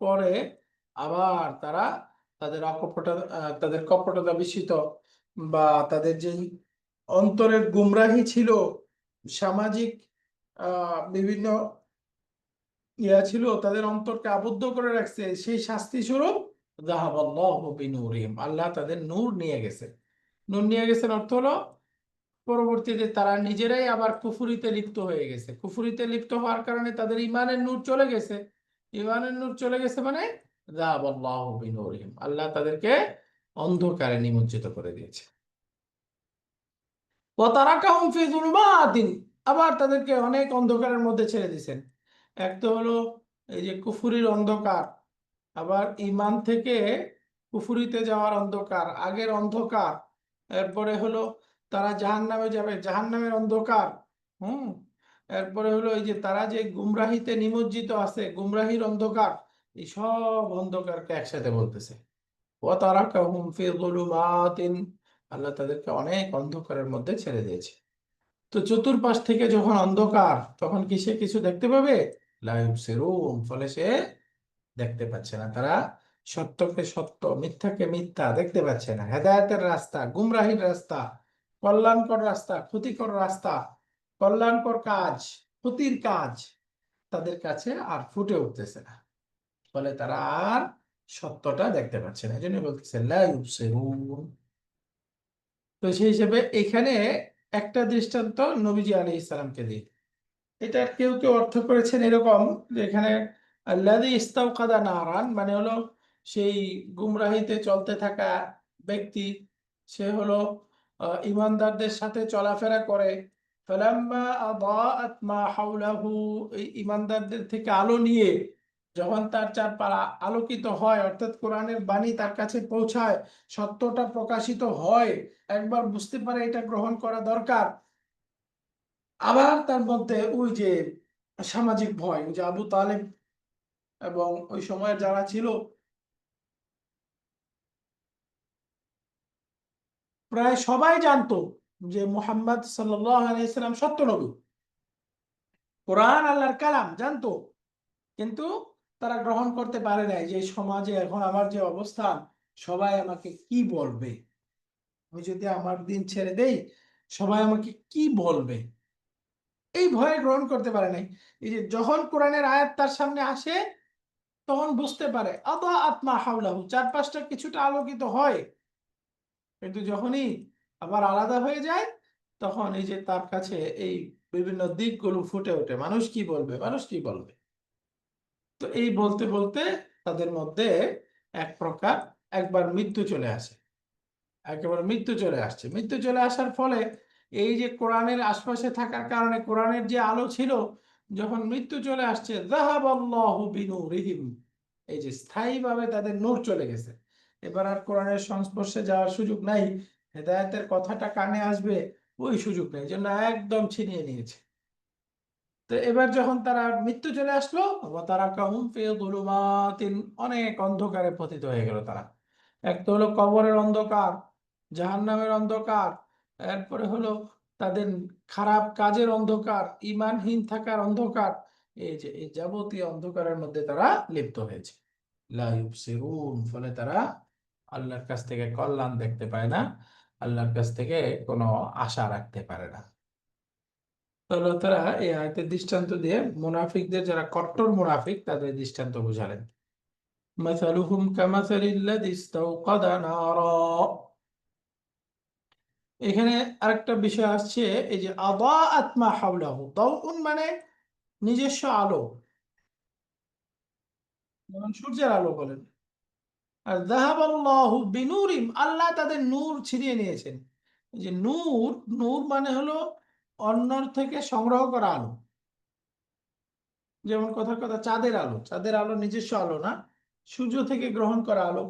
পরে আবার তারা তাদের অকপট, তাদের কপটতা বিস্মিত, বা তাদের যে অন্তরের গুমরাহি ছিল, সামাজিক বিভিন্ন ইয়া ছিল, তাদের অন্তরকে আবদ্ধ করে রাখছে, সেই শাস্তি স্বরূপ যাহাবাল্লাহু বিনূরিহিম, আল্লাহ তাদের নূর নিয়ে গেছে। নূর নিয়ে গেছেন অর্থ হলো পরবর্তীতে তারা নিজেরাই আবার কুফুরিতে লিপ্ত হয়ে গেছে। কুফুরিতে লিপ্ত হওয়ার কারণে তাদের ইমানের নূর চলে গেছে। ইমানের নূর চলে গেছে মানে যাহাবাল্লাহু বিনূরিহিম, আল্লাহ তাদেরকে অন্ধকারে নিমজ্জিত করে দিয়েছে। ওয়াতারাকাহুম ফি যুলুমাতিন, আবার তাদেরকে অনেক অন্ধকারের মধ্যে ছেড়ে দিয়েছেন। এক তো হলো এই যে কুফুরির অন্ধকার, আবার ইমান থেকে কুফুরিতে যাওয়ার অন্ধকার, আগের অন্ধকার, এরপরে হলো তারা জাহান্নামে যাবে, জাহান্নামের অন্ধকার। হুম। এরপরে হলো এই যে তারা যে গুমরাহিতে নিমজ্জিত আছে, গুমরাহির অন্ধকার, এই সব অন্ধকারকে একসাথে বলতেছে। ওয়াতারাকাহুম ফি যুলুমাতিন, আল্লাহ তাদেরকে অনেক অন্ধকারের মধ্যে ছেড়ে দিয়েছে। তো চতুর্পাশ থেকে যখন অন্ধকার, তখন কি সে কিছু দেখতে পাবে? লা ইউবসিরুন, ফলে সে দেখতে পাচ্ছে না। তারা সত্যকে সত্য, মিথ্যাকে মিথ্যা দেখতে পাচ্ছে না। হেদায়েতের রাস্তা, গুমরাহির রাস্তা, কল্যাণকর রাস্তা, ক্ষতিকর রাস্তা, কল্যাণকর কাজ, ক্ষতির কাজ তাদের কাছে আর ফুটে উঠতেছে না। ফলে তারা আর সত্যটা দেখতে পাচ্ছে না, এই জন্য বলতেছে লা ইউবসিরুন। তো সেই হিসেবে এখানে একটা দৃষ্টান্ত নবীজি আলাইহিস সালামকে দিয়ে, এটা কেউ কেউ অর্থ করেছেন এরকম, যে এখানে আল্লাযী ইস্তাওকাদা নারান মানে হলো সেই গুমরাহিতে চলতে থাকা ব্যক্তি, সে হলো ইমানদারদের সাথে চলাফেরা করে। ফালাম্মা আযাআত মা হাওলাহু, এই ইমানদারদের থেকে আলো নিয়ে যখন তার চারপাড়া আলোকিত হয়, অর্থাৎ কোরআনের বাণী তার কাছে পৌঁছায়, সত্যটা প্রকাশিত হয়, একবার বুঝতে পারে এটা গ্রহণ করা দরকার। আবার তার মধ্যে ওই যে সামাজিক ভয়, ওই যে আবু তালেব এবং ওই সময়ের যারা ছিল, প্রায় সবাই জানতো যে মুহাম্মদ সাল্লাল্লাহু আলাইহি সাল্লাম সত্য নবী, কোরআন আল্লাহর কালাম জানতো, কিন্তু তারা গ্রহণ করতে পারে নাই যে সমাজে এখন আমার যে অবস্থান, সবাই আমাকে কি বলবে, আমি যদি আমার দিন ছেড়ে দেই সবাই আমাকে কি বলবে, এই ভয়ে গ্রহণ করতে পারে নাই। এই যে যখন কোরআনের আয়াত তার সামনে আসে, তখন বুঝতে পারে আদা আত্মা হাওলাহু, চারপাশটা কিছুটা আলোকিত হয়, কিন্তু যখনই আবার আলাদা হয়ে যায়, তখন এই যে তার কাছে এই বিভিন্ন দিকগুলো ফুটে ওঠে, মানুষ কি বলবে, মানুষ কি বলবে। তো এই বলতে বলতে তাদের মধ্যে এক প্রকার একবার মৃত্যু চলে আসে, একেবারে মৃত্যু চলে আসছে। মৃত্যু চলে আসার ফলে এই যে কোরআনের আশপাশে থাকার কারণে, কোরআনের যে আলো ছিল, যখন মৃত্যু চলে আসছে, যাহাবাল্লাহু বিনূরিহিম, এই যে স্থায়ীভাবে তাদের নূর চলে গেছে, এবার আর কোরআনের সংস্পর্শে যাওয়ার সুযোগ নাই, হেদায়েতের কথাটা কানে আসবে ওই সুযোগ নেই, এই জন্য একদম ছিনিয়ে নিয়েছে। তো এবার যখন তারা মৃত্যু চলে আসলো, তারা কাহুম ফি যুলুমাতিন, অনেক অন্ধকারে পতিত হয়ে গেল তারা। এক তো হলো কবরের অন্ধকার, জাহান্নামের অন্ধকার, এরপরে হলো তাদের খারাপ কাজের অন্ধকার, ঈমানহীন থাকার অন্ধকার, এই যে এই যাবতীয় অন্ধকারের মধ্যে তারা লিপ্ত হয়েছে। লা ইউবসিরুন, ফলে তারা আল্লাহর কাছ থেকে কল্যাণ দেখতে পায় না, আল্লাহর কাছ থেকে কোনো আশা রাখতে পারে না। তাহলে তারা এই আয়াতের দৃষ্টান্ত দিয়ে মুনাফিকদের, যারা কট্টর মুনাফিক, তাদের দৃষ্টান্ত বুঝালেন। মাসালুহুম কামাসালিল্লাযী ইস্তাওকাদা নারা, এখানে আরেকটা বিষয় আসছে, এই যে আযাআত মা হাওলাহু, দাউন মানে নিজস্ব আলো, যেমন সূর্যের আলো বলেন, আর যাহাবাল্লাহু বিনূরিহিম, আল্লাহ তাদের নূর ছিনিয়ে নিয়েছেন। এই যে নূর, নূর মানে হলো অন্যর থেকে সংগ্রহ করা আলো। যেমন কথার কথা চাঁদের আলো, চাঁদের আলো নিজস্ব আলো না, সূর্য থেকে গ্রহণ করা আলো।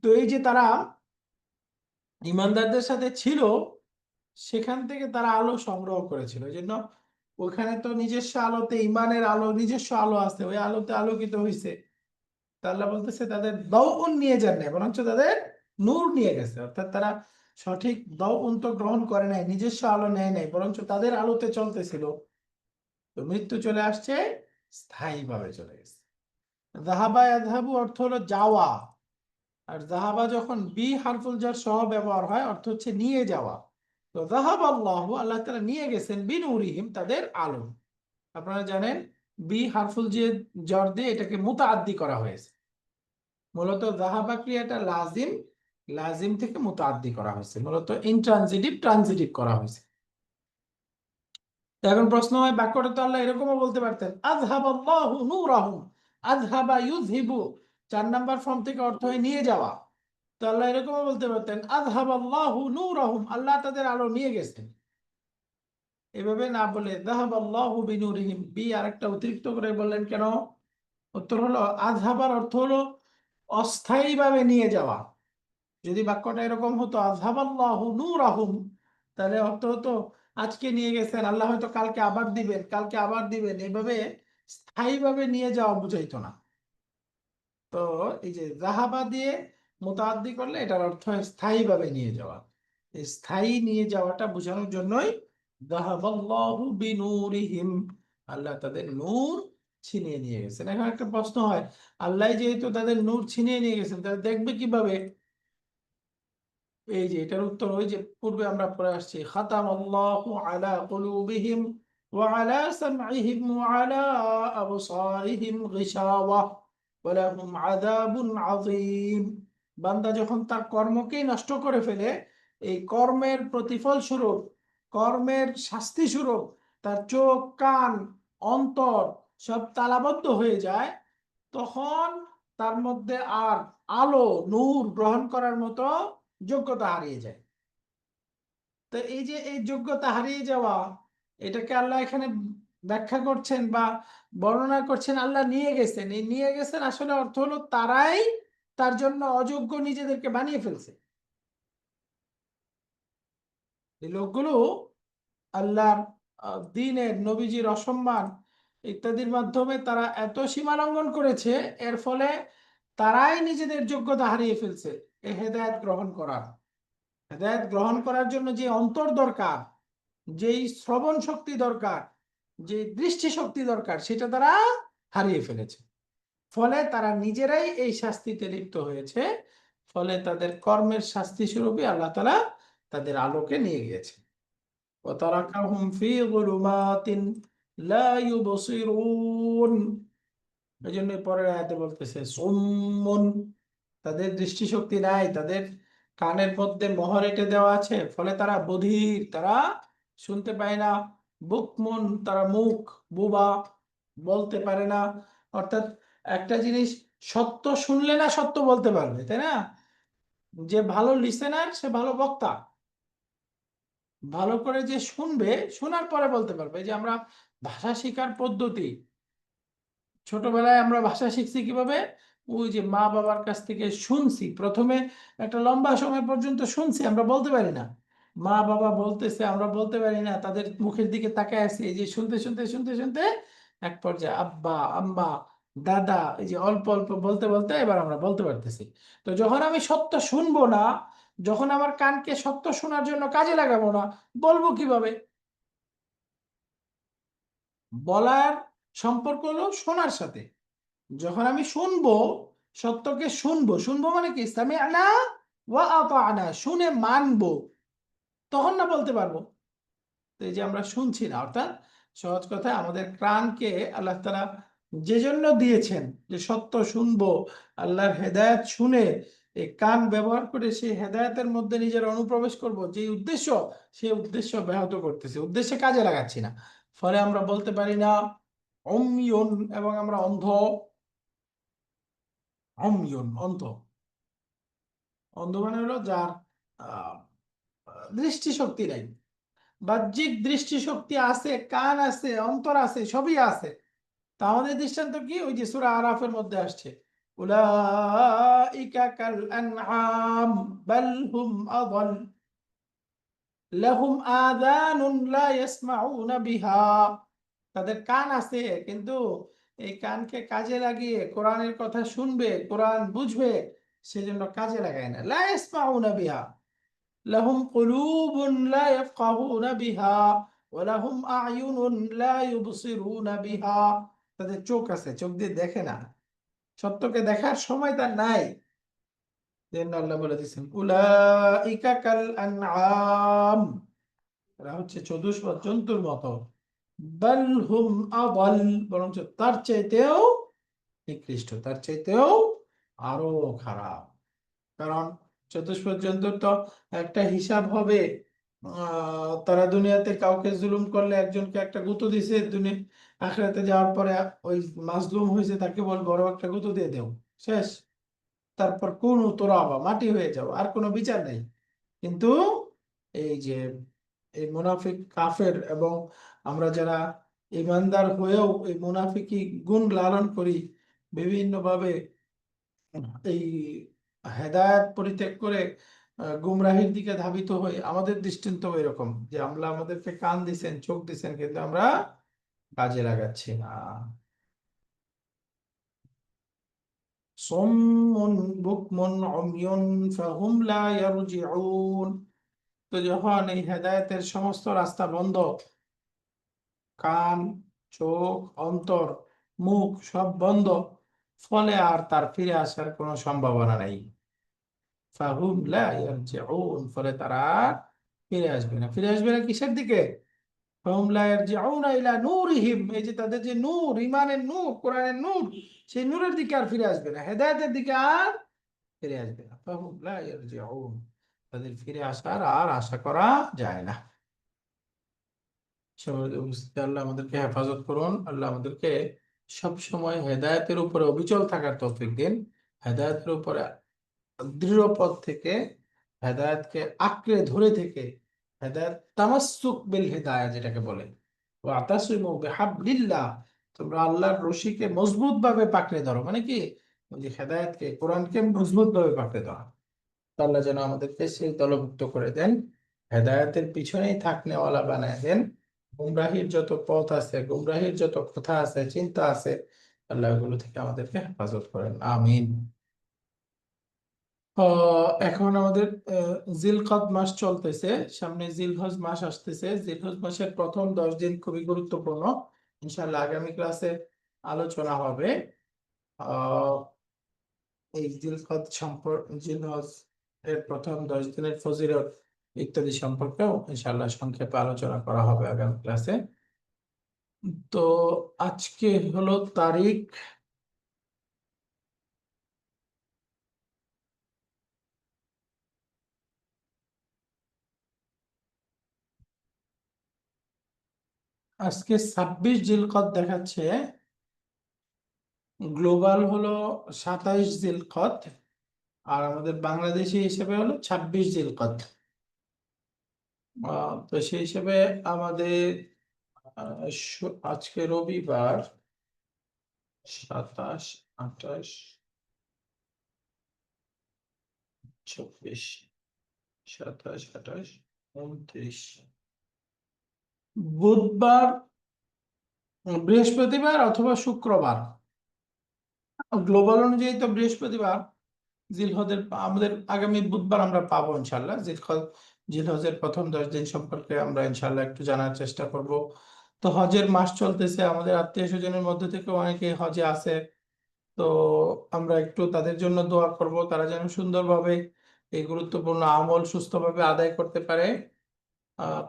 তো এই যে তারা ইমানদারদের সাথে ছিল, সেখান থেকে তারা আলো সংগ্রহ করেছিল, এই জন্য ওখানে তো নিজস্ব আলোতে, ইমানের আলো নিজস্ব আলো আছে, ওই আলোতে আলোকিত হয়েছে। তা আল্লাহ বলতেছে তাদের দাউন নিয়ে যান নাই, বরঞ্চ তাদের নূর নিয়ে গেছে। অর্থাৎ তারা সঠিক দাউন তো গ্রহণ করে নাই, নিজস্ব আলো নেয় নাই, বরঞ্চ তাদের আলোতে চলতেছিল। তো মৃত্যু চলে আসছে, স্থায়ীভাবে চলে গেছে। যাহাবা ইয়াযহাবু অর্থ হলো যাওয়া, আর যাহাবা যখন বি হারফুল জার সহ ব্যবহার হয় অর্থ হচ্ছে নিয়ে যাওয়া। তো যাহাবা আল্লাহু, আল্লাহ তাআলা নিয়ে গেছেন, বিনূরিহিম তাদের আলো। আপনারা জানেন বি হারফুল যে জ্বর দিয়ে এটাকে মুতাআদ্দি করা হয়েছে। মূলত যাহাবা ক্রিয়াটা লাজিম, লাজিম থেকে মুতাআদ্দি করা হয়েছে, মূলত ইনট্রানজিটিভ ট্রানজিটিভ করা হয়েছে। এখন প্রশ্ন হয়, বাক্যটা তো আল্লাহ এরকমও বলতে পারতেন, আযহাবাল্লাহু নূরাহুম, আযহাবা ইউযহিবু, 4 নাম্বার ফর্ম থেকে অর্থ হয় নিয়ে যাওয়া। তো আল্লাহ এরকমও বলতে পারতেন, আযহাবাল্লাহু নূরাহুম, আল্লাহ তাদের আলো নিয়ে গেছেন। এভাবে না বলে যাহাবাল্লাহু বিনূরিহিম, বি আরেকটা অতিরিক্ত করে বললেন কেন? উত্তর হলো, আযহাবার অর্থ হলো অস্থায়ীভাবে নিয়ে যাওয়া। যদি বাক্যটা এরকম হতো আযহাবাল্লাহু নূরাহুম, তাহলে অর্থ হতো আজকে নিয়ে গেছেন, আল্লাহ হয়তো কালকে আবার দিবেন, কালকে আবার দিবেন, এইভাবে স্থায়ীভাবে নিয়ে যাওয়া বুঝাইতো না। তো এই যে যাহাবা দিয়ে মুতাআদ্দি করলে এটার অর্থ হয় স্থায়ীভাবে নিয়ে যাওয়া। এই স্থায়ী নিয়ে যাওয়াটা বোঝানোর জন্যই যাহাবাল্লাহু বিনূরিহিম, আল্লাহ তাদের নূর ছিনিয়ে নিয়ে গেছেন। এখন একটা প্রশ্ন হয়, আল্লাহ যেহেতু তাদের নূর ছিনিয়ে নিয়ে গেছেন, তাহলে দেখবে কিভাবে? এই যে এটার উত্তর ওই যে পূর্বে আমরা পড়ে আসছি, খাতামাল্লাহু আলা কুলুবিহিম ওয়া আলা সামঈহিম ওয়া আলা আবসারিহিম গিশাওয়া ওয়া লাহুম আযাবুন আযীম। বান্দা যখন তার কর্মকেই নষ্ট করে ফেলে, এই কর্মের প্রতিফল স্বরূপ, কর্মের শাস্তি স্বরূপ তার চোখ, কান, অন্তর সব তালাবদ্ধ হয়ে যায়, তখন তার মধ্যে আর আলো, নূর গ্রহণ করার মতো যোগ্যতা হারিয়ে যায়। তো এই যে এই যোগ্যতা হারিয়ে যাওয়া, এটাকে আল্লাহ এখানে ব্যাখ্যা করছেন বা বর্ণনা করছেন, আল্লাহ নিয়ে গেছেন। এই নিয়ে গেছেন আসলে অর্থ হলো তারাই তার জন্য অযোগ্য নিজেদেরকে বানিয়ে ফেলছে। এই লোকগুলো আল্লাহর দ্বীনের, নবীজির অসম্মান ইত্যাদির মাধ্যমে তারা এত সীমা লঙ্ঘন করেছে, এর ফলে তারাই নিজেদের যোগ্যতা হারিয়ে ফেলছে এই হেদায়েত গ্রহণ করার। হেদায়েত গ্রহণ করার জন্য যে অন্তর দরকার, যেই শ্রবণ শক্তি দরকার, যে দৃষ্টি শক্তি দরকার, সেটা তারা হারিয়ে ফেলেছে। ফলে তারা নিজেরাই এই শাস্তিতে লিপ্ত হয়েছে। ফলে তাদের কর্মের শাস্তি স্বরূপে আল্লাহ তাআলা তাদের আলোকে নিয়ে গিয়েছে। وتركهم في ظلمات لا يبصرون। এই জন্য পরের আয়াতে বলতেছে সুম্মুন, তাদের দৃষ্টিশক্তি নাই, তাদের কানের মধ্যে মোহর এঁটে দেওয়া আছে, ফলে তারা বধির, তারা শুনতে পায় না। বুকমুন, তারা মুখ, বুবা, বলতে পারে না। অর্থাৎ একটা জিনিস সত্য শুনলে না সত্য বলতে পারবে, তাই না? যে ভালো লিসেনার সে ভালো বক্তা। ভালো করে যে শুনবে, শোনার পরে বলতে পারবে। যে আমরা ভাষা শেখার পদ্ধতি, ছোটবেলায় আমরা ভাষা শিখছি কিভাবে? ওই যে মা বাবার কাছ থেকে শুনছি, প্রথমে একটা লম্বা সময় পর্যন্ত শুনছি, আমরা বলতে পারি না। মা বাবা বলতেছে, আমরা বলতে পারি না, তাদের মুখের দিকে তাকায় আছি, এই যে শুনতে শুনতে শুনতে শুনতে এক পর্যায়ে আব্বা, আম্মা, দাদা, এই যে অল্প অল্প বলতে বলতে এবার আমরা বলতে পারতেছি। তো যখন আমি সত্য শুনবো না, যখন আমার কানকে সত্য শোনার জন্য কাজে লাগাবো না, বলবো কিভাবে? বলার সম্পর্ক হলো শোনার সাথে। যখন আমি শুনবো, সত্যকে শুনবো, শুনবো মানে কি, সামি'না ওয়া আতা'না, শুনে মানবো, তখন না বলতে পারবো। তো এই যে আমরা শুনছি না, অর্থাৎ সহজ কথায় আমাদের কানকে আল্লাহ তাআলা যে জন্য দিয়েছেন, যে সত্য শুনবো, আল্লাহর হেদায়েত শুনে এই কান ব্যবহার করে সেই হেদায়েতের মধ্যে নিজের অনুপ্রবেশ করব, যে উদ্দেশ্য, সেই উদ্দেশ্য ব্যাহত করতেছে, উদ্দেশ্যে কাজে লাগাচ্ছি না। ফলে আমরা বলতে পারি না। অম্মিয়ন, এবং আমরা অন্ধ। অম্মিয়ন অন্ধ, অন্ধ মানে হলো যার আহ, দৃষ্টিশক্তি নাই। বাহ্যিক দৃষ্টিশক্তি আছে, কান আছে, অন্তর আছে, সবই আছে। তা আমাদের দৃষ্টান্ত কি? ওই যে সূরা আরাফের মধ্যে আসছে, উলাইকা কাল আনআম বাল হুম আযাল লাহুম আযানুন লা ইয়াসমাউনা বিহা। তাদের কান আছে, কিন্তু এই কানকে কাজে লাগিয়ে কোরআনের কথা শুনবে, কোরআন বুঝবে, সেজন্য কাজে লাগায় না। লা ইয়াসমাউনা বিহা লাহুম কুলুবুন লা ইয়াফকাহুনা বিহা ওয়া লাহুম আ'য়ুনুন লা ইউবসিরুনা বিহা। তাদের চোখ আছে, চোখ দিয়ে দেখে না, সত্যকে দেখার সময় তার নাই। যেন আল্লাহ বলে দিয়েছেন উলাইকা কাল আনআম, এরা হচ্ছে চতুষ্পদ জন্তুর মতো। বাল হুম আদাল, বরঞ্চ তার চাইতেও নিকৃষ্ট, তার চাইতেও আরো খারাপ। কারণ চতুষ্পদ জন্তুর তো একটা হিসাব হবে। তারা দুনিয়াতে কাউকে জুলুম করলে একজনকে একটা গুঁতো দিছে, দুনিয়া আখিরাতে যাওয়ার পরে ওই মাজলুম হয়েছে তাকে বল বড় একটা গুঁতো দিয়ে দেও, শেষ। তারপর কোন তোরা আবার মাটি হয়ে যাও, আর কোনো বিচার নেই। কিন্তু এই যে এই মুনাফিক কাফের এবং আমরা যারা ইমানদার হয়েও এই মুনাফিকি গুণ লালন করি, বিভিন্ন ভাবে এই হেদায়েত পরিত্যাগ করে গুমরাহির দিকে ধাবিত হই, আমাদের দৃষ্টান্ত এরকম যে আমরা, আমাদেরকে কান দিছেন, চোখ দিছেন, কিন্তু আমরা কাজে লাগাচ্ছি না। সুম্মুন বুকমুন উময়ুন ফাহুম লা ইয়ারজিউন। তো যখন এই হেদায়েতের সমস্ত রাস্তা বন্ধ, কান, চোখ, অন্তর, মুখ সব বন্ধ, ফলে আর তার ফিরে আসার কোনো সম্ভাবনা নেই। ফাহুম লা ইয়ারজিউন, ফলে তারা আর ফিরে আসবে না। ফিরে আসবে না কিসের দিকে? ফাহুম লা ইয়ারজিউনা ইলা নূরিহিম, এই যে তাদের যে নূর, ইমানের নূর, কোরআনের নূর, সেই নূরের দিকে আর ফিরে আসবে না, হেদায়েতের দিকে আর ফিরে আসবে না। ফাহুম লা ইয়ারজিউন, তাদের ফিরে আসার আর আশা করা যায় না। সম্মানিত উপস্থিতি, আল্লাহ আমাদেরকে হেফাজত করুন। আল্লাহ আমাদেরকে সব সময় হেদায়েতের উপরে অবিচল থাকার তৌফিক দিন। হেদায়েতের উপরে দৃঢ় পথ থেকে, হেদায়েতকে আঁকড়ে ধরে থেকে, হেদায়েত তামাসসুক বিল হিদায়াহ যেটাকে বলে, ওয়াতাসিমু বিহাবলিল্লাহ, তোমরা আল্লাহর রশিকে মজবুত ভাবে পাকড়ে ধরো, মানে কি? ওই যে হেদায়েতকে, কোরআনকে মজবুত ভাবে পাকড়ে ধরা। তো আল্লাহ যেন আমাদেরকে সেই দলভুক্ত করে দেন, হেদায়েতের পিছনেই থাকনেওয়ালা বানায় দেন। গুমরাহির যত পথ আছে, গুমরাহির যত কথা আছে, চিন্তা আছে, আল্লাহ এগুলো থেকে আমাদেরকে হেফাজত করেন, আমিন। এখন আমাদের জিলকদ মাস চলতেছে, সামনে জিলহজ মাস আসতেছে। জিলহজ মাসের প্রথম 10 দিন খুবই গুরুত্বপূর্ণ। ইনশাআল্লাহ আগামী ক্লাসে আলোচনা হবে আহ এই জিলকদ সম্পর্ক, জিলহজ এর প্রথম 10 দিনের ফজিলত ইত্যাদি সম্পর্কেও ইনশাআল্লাহ সংক্ষেপে আলোচনা করা হবে আগামী ক্লাসে। তো আজকে হলো তারিখ, আজকে 26 জিলকদ দেখাচ্ছে, গ্লোবাল হলো 27 জিলকদ, আর আমাদের বাংলাদেশি হিসেবে হলো 26 জিলকদ। তো সেই হিসেবে আমাদের আজকে রবিবার, 27, 28, 24, 27, 28, 29, বুধবার, বৃহস্পতিবার অথবা শুক্রবার। গ্লোবাল অনুযায়ী তো বৃহস্পতিবার। জিলহজের আমাদের আগামী বুধবার আমরা পাবো ইনশাল্লাহ। জিলহজের প্রথম 10 দিন সম্পর্কে আমরা ইনশাল্লাহ একটু জানার চেষ্টা করব। তো হজের মাস চলতেছে, আমাদের আত্মীয় স্বজনের মধ্যে থেকে অনেকে হজে আছে। তো আমরা একটু তাদের জন্য দোয়া করব, তারা যেন সুন্দরভাবে এই গুরুত্বপূর্ণ আমল সুস্থভাবে আদায় করতে পারে।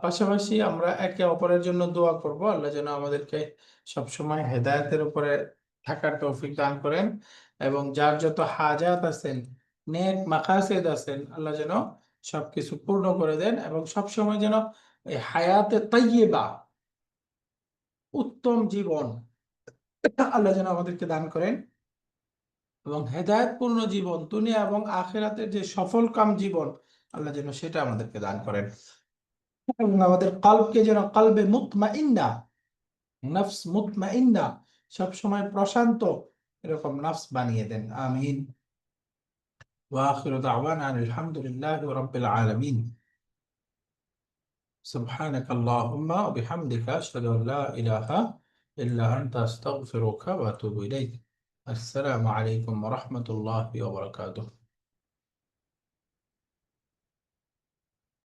পাশাপাশি আমরা একে অপরের জন্য দোয়া করব, আল্লাহ যেন আমাদেরকে সবসময় হেদায়েতের উপরে থাকার তৌফিক দান করেন, এবং যার যত হাজাত আছেন, নেক মাকাসিদ আছেন, আল্লাহ যেন সবকিছু পূর্ণ করে দেন, এবং সবসময় যেন এই হায়াতে তাইয়্যিবা, উত্তম জীবন আল্লাহ যেন আমাদেরকে দান করেন, এবং হেদায়েতপূর্ণ জীবন, দুনিয়া এবং আখিরাতের যে সফল কাম জীবন, আল্লাহ যেন সেটা আমাদেরকে দান করেন। এবং আমাদের কলবকে যেন কলবে মুতমাইন্না, নফস মুতমাইন্না, সবসময় প্রশান্ত এরকম নফস বানিয়ে দেন। আমিন। ওয়া আখিরু দাওয়ানা আনিল হামদুলিল্লাহি রাব্বিল আলামিন। سبحانك اللهم وبحمدك أشهد أن لا إله إلا أنت أستغفرك وأتوب إليك. السلام عليكم ورحمة الله وبركاته.